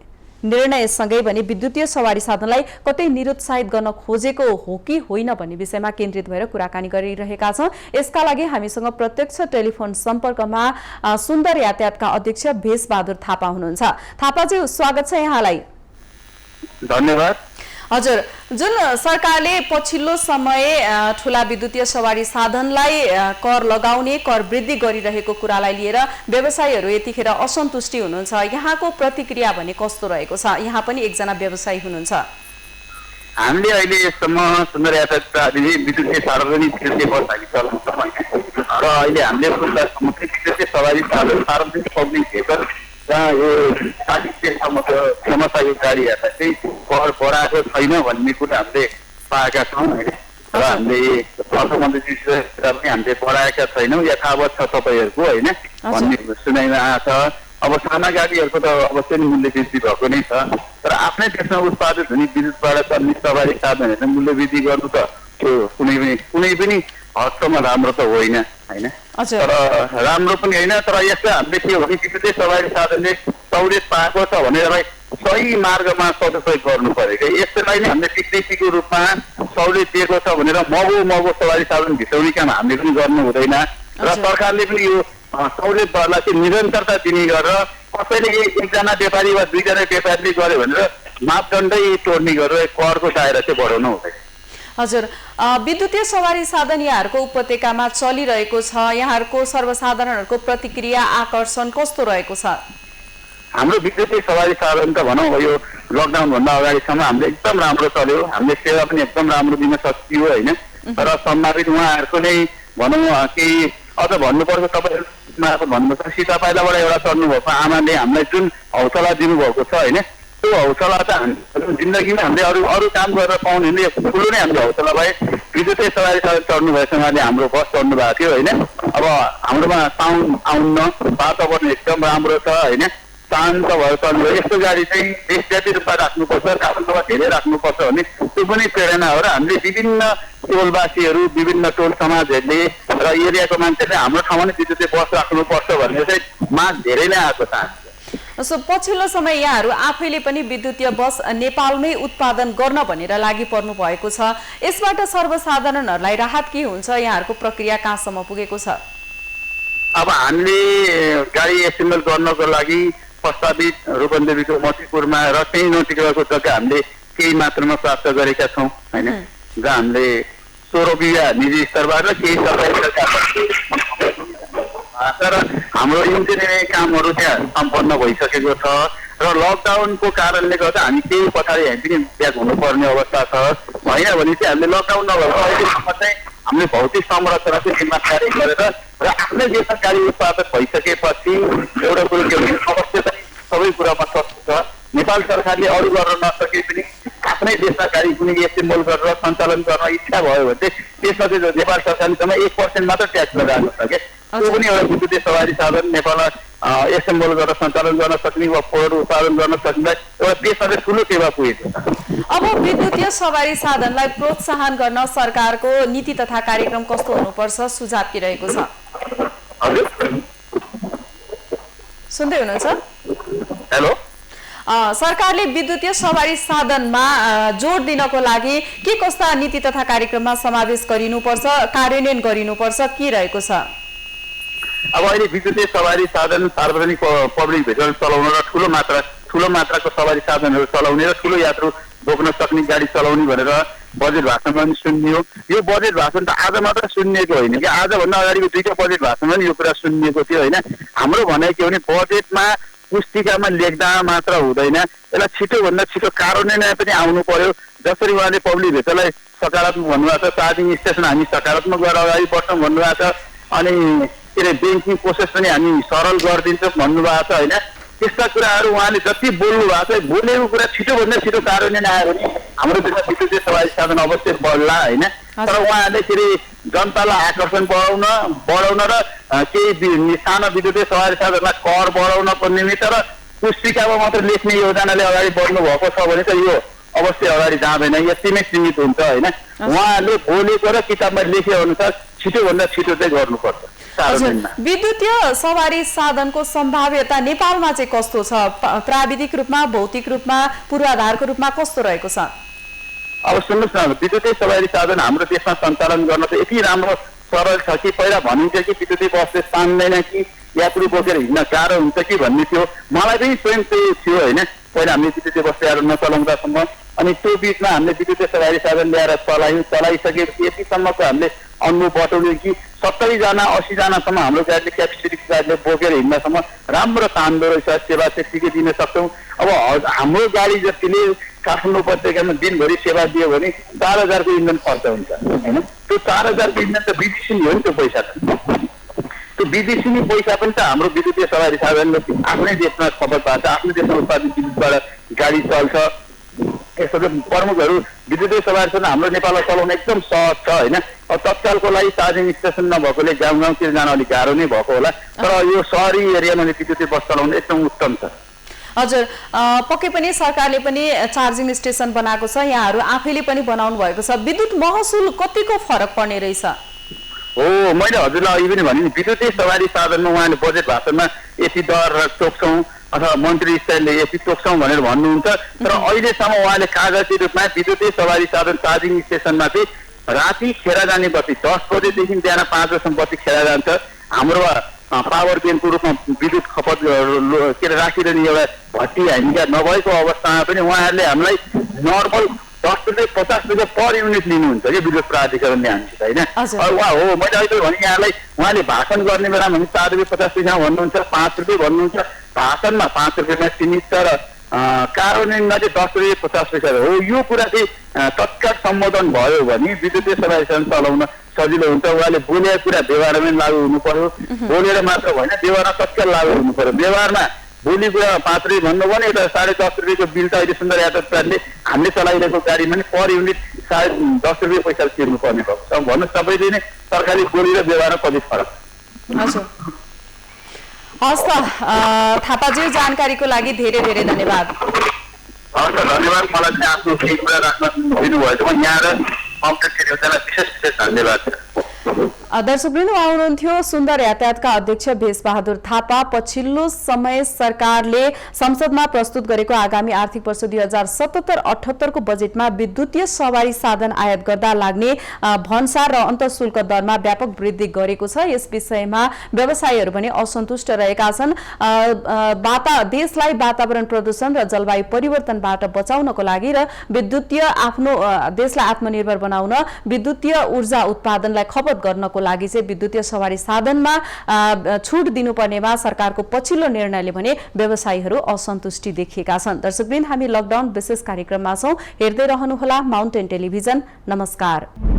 निर्णयसँगै भने विद्युतीय सवारी साधनलाई कतै निरुत्साहित गर्न खोजेको हो कि होइन भन्ने विषयमा केन्द्रित भएर कुराकानी गरिरहेका छौं। यसका लागि हामीसँग प्रत्यक्ष टेलिफोन सम्पर्कमा सुन्दर यातायातका अध्यक्ष भेषबहादुर थापा हुनुहुन्छ। थापाजी, स्वागत छ यहाँलाई। धन्यवाद। हजुर, जुन सरकारले पछिल्लो समय ठूला विद्युतीय सवारी साधनलाई कर लगाउने, कर वृद्धि गरिरहेको कुरालाई लिएर व्यवसायीहरू यतिखेर असन्तुष्टि हुनुहुन्छ। यहाँको प्रतिक्रिया भने कस्तो रहेको छ? यहाँ पनि एकजना व्यवसायी हुनुहुन्छ। हामीले अहिले यसम्म सुन्दर यातायात विद्युतीय सार्वजनिक विद्युतीय बस हामी चलाउँछौँ र अहिले हामीले विद्युतीय सवारी साधन सार्वजनिक पब्लिक भेहिकल जहाँ यो 60सम्मको समस्यायुक्त गाडीहरूलाई चाहिँ कर बढाएको छैन भन्ने कुरा हामीले पाएका छौँ होइन। र हामीले अर्थमन्त्रीजीसित पनि हामीले बढाएका छैनौँ, यथावत छ तपाईँहरूको होइन भन्ने सुनाइमा आएको छ। अब साना गाडीहरूको त अवश्य नै मूल्य वृद्धि भएको नै छ, तर आफ्नै देशमा उत्पादित हुने विद्युतबाट चल्ने सवारी साधनहरूले मूल्य वृद्धि गर्नु त त्यो कुनै पनि हदसम्म राम्रो त होइन होइन। तर राम्रो पनि होइन, तर यसलाई हामीले के हो भने विद्युतीय सवारी साधनले सहुलियत पाएको छ भनेर सही मार्गमा सदुपयोग गर्नु पर्यो कि यसलाई नै हामीले टिकटिकीको रूपमा सहुलियत दिएको छ भनेर महँगो सवारी साधन भित्राउने काम हामीले पनि गर्नु हुँदैन। र सरकारले पनि यो सहुलियतहरूलाई चाहिँ निरन्तरता दिने गरेर कसैले एकजना व्यापारी वा दुईजना व्यापारीले गर्यो भनेर मापदण्डै तोड्ने गरेर करको दायरा चाहिँ बढाउनु हुँदैन। हजुर, विद्युतीय सवारी साधन यहाँहरूको उपत्यकामा चलिरहेको छ, यहाँहरूको सर्वसाधारणहरूको प्रतिक्रिया आकर्षण कस्तो रहेको छ? हाम्रो विद्युतीय सवारी साधन त भनौँ यो लकडाउन भन्दा अगाडिसम्म हामीले एकदम राम्रो चल्यो, हामीले सेवा पनि एकदम राम्रो दिन सकियो होइन। तर सम्भावित उहाँहरूको नै भनौँ केही अझ भन्नुपर्छ, तपाईँहरू भन्नुपर्छ सीता पाइलाबाट एउटा चढ्नुभएको आमाले हामीलाई जुन हौसला दिनुभएको छ होइन, त्यो हौसला त जिन्दगीमा हामीले अरू काम गरेर पाउने नै ठुलो नै हामीले हौसला भए। विद्युतीय सवारी साधन चढ्नु भएछ उहाँले हाम्रो बस चढ्नु भएको थियो होइन। अब हाम्रोमा साउन्ड आउन्न, वातावरण एकदम राम्रो छ होइन, शान्त भएर चल्नु। यस्तो गाडी चाहिँ देशव्यापी रूपमा राख्नुपर्छ, काठमाडौँमा धेरै राख्नुपर्छ भन्ने त्यो पनि प्रेरणा हो। र हामीले विभिन्न टोलवासीहरू, विभिन्न टोल समाजहरूले र एरियाको मान्छेहरूले हाम्रो ठाउँमा नै विद्युतीय बस राख्नुपर्छ भन्ने चाहिँ माग धेरै नै आएको छ। पछिल्लो समय यहाँहरू आफैले पनि विद्युतीय बस नेपालमै उत्पादन गर्न भनेर लागि पर्नु भएको छ। यसबाट सर्वसाधारणहरूलाई राहत के हुन्छ? यहाँहरूको प्रक्रिया कहाँसम्म पुगेको छ? अब हामीले गाडी एसेम्बल गर्नको लागि प्रस्तावित रूपन्देवीको मतिपुरमा र त्यही नजिकको जग्गा हामीले केही मात्रामा प्राप्त गरेका छौँ होइन, जहाँ हामीले 16 बिघा निजी स्तरबाट र केही सरकारी तर हाम्रो इन्जिनियरिङ कामहरू त्यहाँ सम्पन्न भइसकेको छ। र लकडाउनको कारणले गर्दा हामी केही पछाडि हामी पनि ब्याक हुनुपर्ने अवस्था छ, होइन भने चाहिँ हामीले लकडाउन नभएको अहिलेसम्म चाहिँ हामीले भौतिक संरचना चाहिँ जिम्मेदारी गरेर र आफ्नै देशमा गाडी उत्पादन भइसकेपछि एउटा कुरो के भने अवश्य पनि सबै कुरामा सस्तो छ। नेपाल सरकारले अरू गर्न नसके पनि आफ्नै देशमा गाडी कुनै एसेम्बल गरेर सञ्चालन गर्न इच्छा भयो भने चाहिँ त्यसमा चाहिँ नेपाल सरकारले जम्मा 1% मात्र ट्याक्स लगाएको छ क्या। त्यो पनि एउटा विद्युतीय सवारी साधन नेपालमा एसेम्बल गरेर सञ्चालन गर्न सक्ने वा फोहोर उत्पादन गर्न सक्ने एउटा देशमा चाहिँ ठुलो टेवा पुगेको छ। अब विद्युतीय सवारी साधनलाई प्रोत्साहन गर्न सरकारको नीति तथा कार्यक्रम कस्तो हुनुपर्छ, सुझाव के रहेको छ? सुन्दै हुनुहुन्छ? हेलो, सरकारले विद्युतीय सवारी साधनमा जोड दिनको लागि के कस्ता नीति तथा कार्यक्रममा समावेश गरिनुपर्छ, कार्यान्वयन गरिनुपर्छ, के रहेको छ? अब अहिले विद्युतीय सवारी साधन सार्वजनिक पब्लिक भेहिकल चलाउन र ठुलो मात्राको सवारी साधनहरू चलाउने र ठुलो यात्रु बोक्न सक्ने गाडी चलाउने भनेर बजेट भाषणमा पनि सुनियो। यो बजेट भाषण त आज मात्र सुनिएको होइन कि आजभन्दा अगाडिको 2टा बजेट भाषणमा पनि यो कुरा सुनिएको थियो होइन। हाम्रो भनाइ के भने बजेटमा पुस्तिकामा लेख्दा मात्र हुँदैन, यसलाई छिटोभन्दा छिटो कार्यान्वयन पनि आउनु पर्यो। जसरी उहाँले पब्लिक भेहिकललाई सकारात्मक भन्नुभएको छ, चार्जिङ स्टेसन हामी सकारात्मक गरेर अगाडि बढ्छौँ भन्नुभएको छ, अनि के अरे ब्याङ्किङ प्रोसेस पनि हामी सरल गरिदिन्छौँ भन्नुभएको छ होइन। त्यस्ता कुराहरू उहाँले जति बोल्नु भएको छ बोलेको कुरा छिटोभन्दा छिटो कार्यान्वयन आयो भने हाम्रो देशमा विद्युतीय सवारी साधन अवश्य बढ्ला होइन। तर उहाँहरूले फेरि जनतालाई आकर्षण बढाउन र केही सानो विद्युतीय सवारी साधनलाई कर बढाउनको निमित्त र पुस्तिकामा मात्र लेख्ने योजनाले अगाडि बढ्नु भएको छ भने त यो अवश्य अगाडि जाँदैन, यतिमै सीमित हुन्छ होइन। उहाँहरूले बोलेको र किताबमा लेखे अनुसार छिटोभन्दा छिटो चाहिँ गर्नुपर्छ। विद्युतीय सवारी साधनको सम्भाव्यता नेपालमा चाहिँ कस्तो छ? प्राविधिक रूपमा, भौतिक रूपमा, पूर्वाधारको रूपमा कस्तो रहेको छ? अब सुन्नुहोस् न, विद्युतीय सवारी साधन हाम्रो देशमा सञ्चालन गर्न चाहिँ यति राम्रो सरल छ कि पहिला भनिन्छ कि विद्युतीय बसले तान्दैन कि यात्रु बोकेर हिँड्न गाह्रो हुन्छ कि भन्ने थियो। मलाई पनि स्वयं त्यही थियो होइन, पहिला हामीले विद्युतीय बस ल्याएर नचलाउँदासम्म। अनि त्यो बिचमा हामीले विद्युतीय सवारी साधन ल्याएर चलाइसकेपछि यतिसम्मको हामीले अनुभव बटुल्यौँ कि 70 जना 80 जनासम्म हाम्रो गाडीले क्यापेसिटी गाडीले बोकेर हिँड्नसम्म राम्रो तान्दो रहेछ, सेवा त्यतिकै दिन सक्छौँ। अब हाम्रो गाडी जतिले काठमाडौँ उपत्यकामा दिनभरि सेवा दियो भने 4000 को इन्धन खर्च हुन्छ होइन। त्यो 4000 को इन्धन त विदेशी हो नि, त्यो पैसा त्यो विदेशी पैसा पनि त हाम्रो विद्युतीय सवारी साधनले आफ्नै देशमा खपत भएको छ, आफ्नै देशमा उत्पादित विद्युतबाट गाडी चल्छ। यस्तो प्रमुखहरू विद्युतीय सवारी साधन हाम्रो नेपालमा चलाउन एकदम सहज छ होइन। अब तत्कालको लागि चार्जिङ स्टेसन नभएकोले गाउँ गाउँतिर जान अलिक गाह्रो नै भएको होला, तर यो सहरी एरियामा विद्युतीय बस चलाउन एकदम उत्तम छ। हजुर, पक्कै पनि सरकारले पनि चार्जिङ स्टेसन बनाएको छ, यहाँहरू आफैले पनि बनाउनु भएको छ। विद्युत महसुल कतिको फरक पर्ने रहेछ? हो, मैले हजुरलाई अघि पनि भने नि विद्युतीय सवारी साधनमा उहाँले बजेट भाषणमा यति दर तोक्छौँ अथवा मन्त्री स्तरले यति तोक्छौँ भनेर भन्नुहुन्छ। तर अहिलेसम्म उहाँले कागजी रूपमा विद्युतीय सवारी साधन चार्जिङ स्टेसनमा चाहिँ राति खेर जाने बत्ती 10 बजेदेखि बिहान 5 बजेसम्म बत्ती खेर जान्छ। हाम्रो पावर ब्याङ्कको रूपमा विद्युत खपत के अरे राखिरहने एउटा भट्टी हामीका नभएको अवस्थामा पनि उहाँहरूले हामीलाई नर्मल 10 रुपियाँ 50 रुपियाँ पर युनिट लिनुहुन्छ कि विद्युत प्राधिकरणले हामीसित होइन। उहाँ हो, मैले अहिले भने यहाँलाई उहाँले भाषण गर्ने बेलामा 4 रुपियाँ 50 पैसा भन्नुहुन्छ, 5 रुपियाँ भन्नुहुन्छ। भाषणमा 5 रुपियाँमा सीमित छ र कार्यान्वयनमा चाहिँ 10 रुपियाँ 50 पैसा हो। यो कुरा चाहिँ तत्काल सम्बोधन भयो भने विद्युतीय सवारी साधन चलाउन सजिलो हुन्छ। उहाँले बोलेको कुरा व्यवहारमा लागू हुनु पर्यो, बोलेर मात्र भएन व्यवहारमा तत्काल लागू हुनु पर्यो। व्यवहारमा बोली कुरा 5 रुपियाँ भन्नु भने एउटा 10.5 रुपियाँको बिल त अहिले सुन्दर यातायात प्राधिकरणले हामीले चलाइरहेको गाडीमा नि पर युनिट 10.5 रुपियाँ पैसा तिर्नु पर्ने भएको छ। भन्नुहोस् तपाईँले नै सरकारले बोली र व्यवहारमा कति फरक? हजुर, हस् त थापाजी, जानकारीको लागि धेरै धेरै धन्यवाद। हस् त, धन्यवाद। मलाई चाहिँ आफ्नो केही कुरा राख्न दिनुभयो, म यहाँ र विशेष धन्यवाद। दर्शकवृन्द, उहाँ हुनुहुन्थ्यो सुन्दर यातायातका अध्यक्ष भेषबहादुर थापा। पछिल्लो समय सरकारले संसदमा प्रस्तुत गरेको आगामी आर्थिक वर्ष 2077-78 को बजेटमा विद्युतीय सवारी साधन आयात गर्दा लाग्ने भन्सार र अन्तःशुल्क दरमा व्यापक वृद्धि गरेको छ। यस विषयमा व्यवसायीहरू पनि असन्तुष्ट रहेका छन्। देशलाई वातावरण प्रदूषण र जलवायु परिवर्तनबाट बचाउनको लागि र देशलाई आत्मनिर्भर बनाउन विद्युतीय ऊर्जा उत्पादनलाई खपत गर्नको लागि चाहिँ विद्युतीय सवारी साधनमा छुट दिनुपर्नेमा सरकारको पछिल्लो निर्णयले भने व्यवसायीहरू असन्तुष्टि देखिएका छन्। दर्शकवृन्द, हामी लकडाउन विशेष कार्यक्रममा छौं, हेर्दै रहनुहोला माउन्टेन टेलिभिजन। नमस्कार।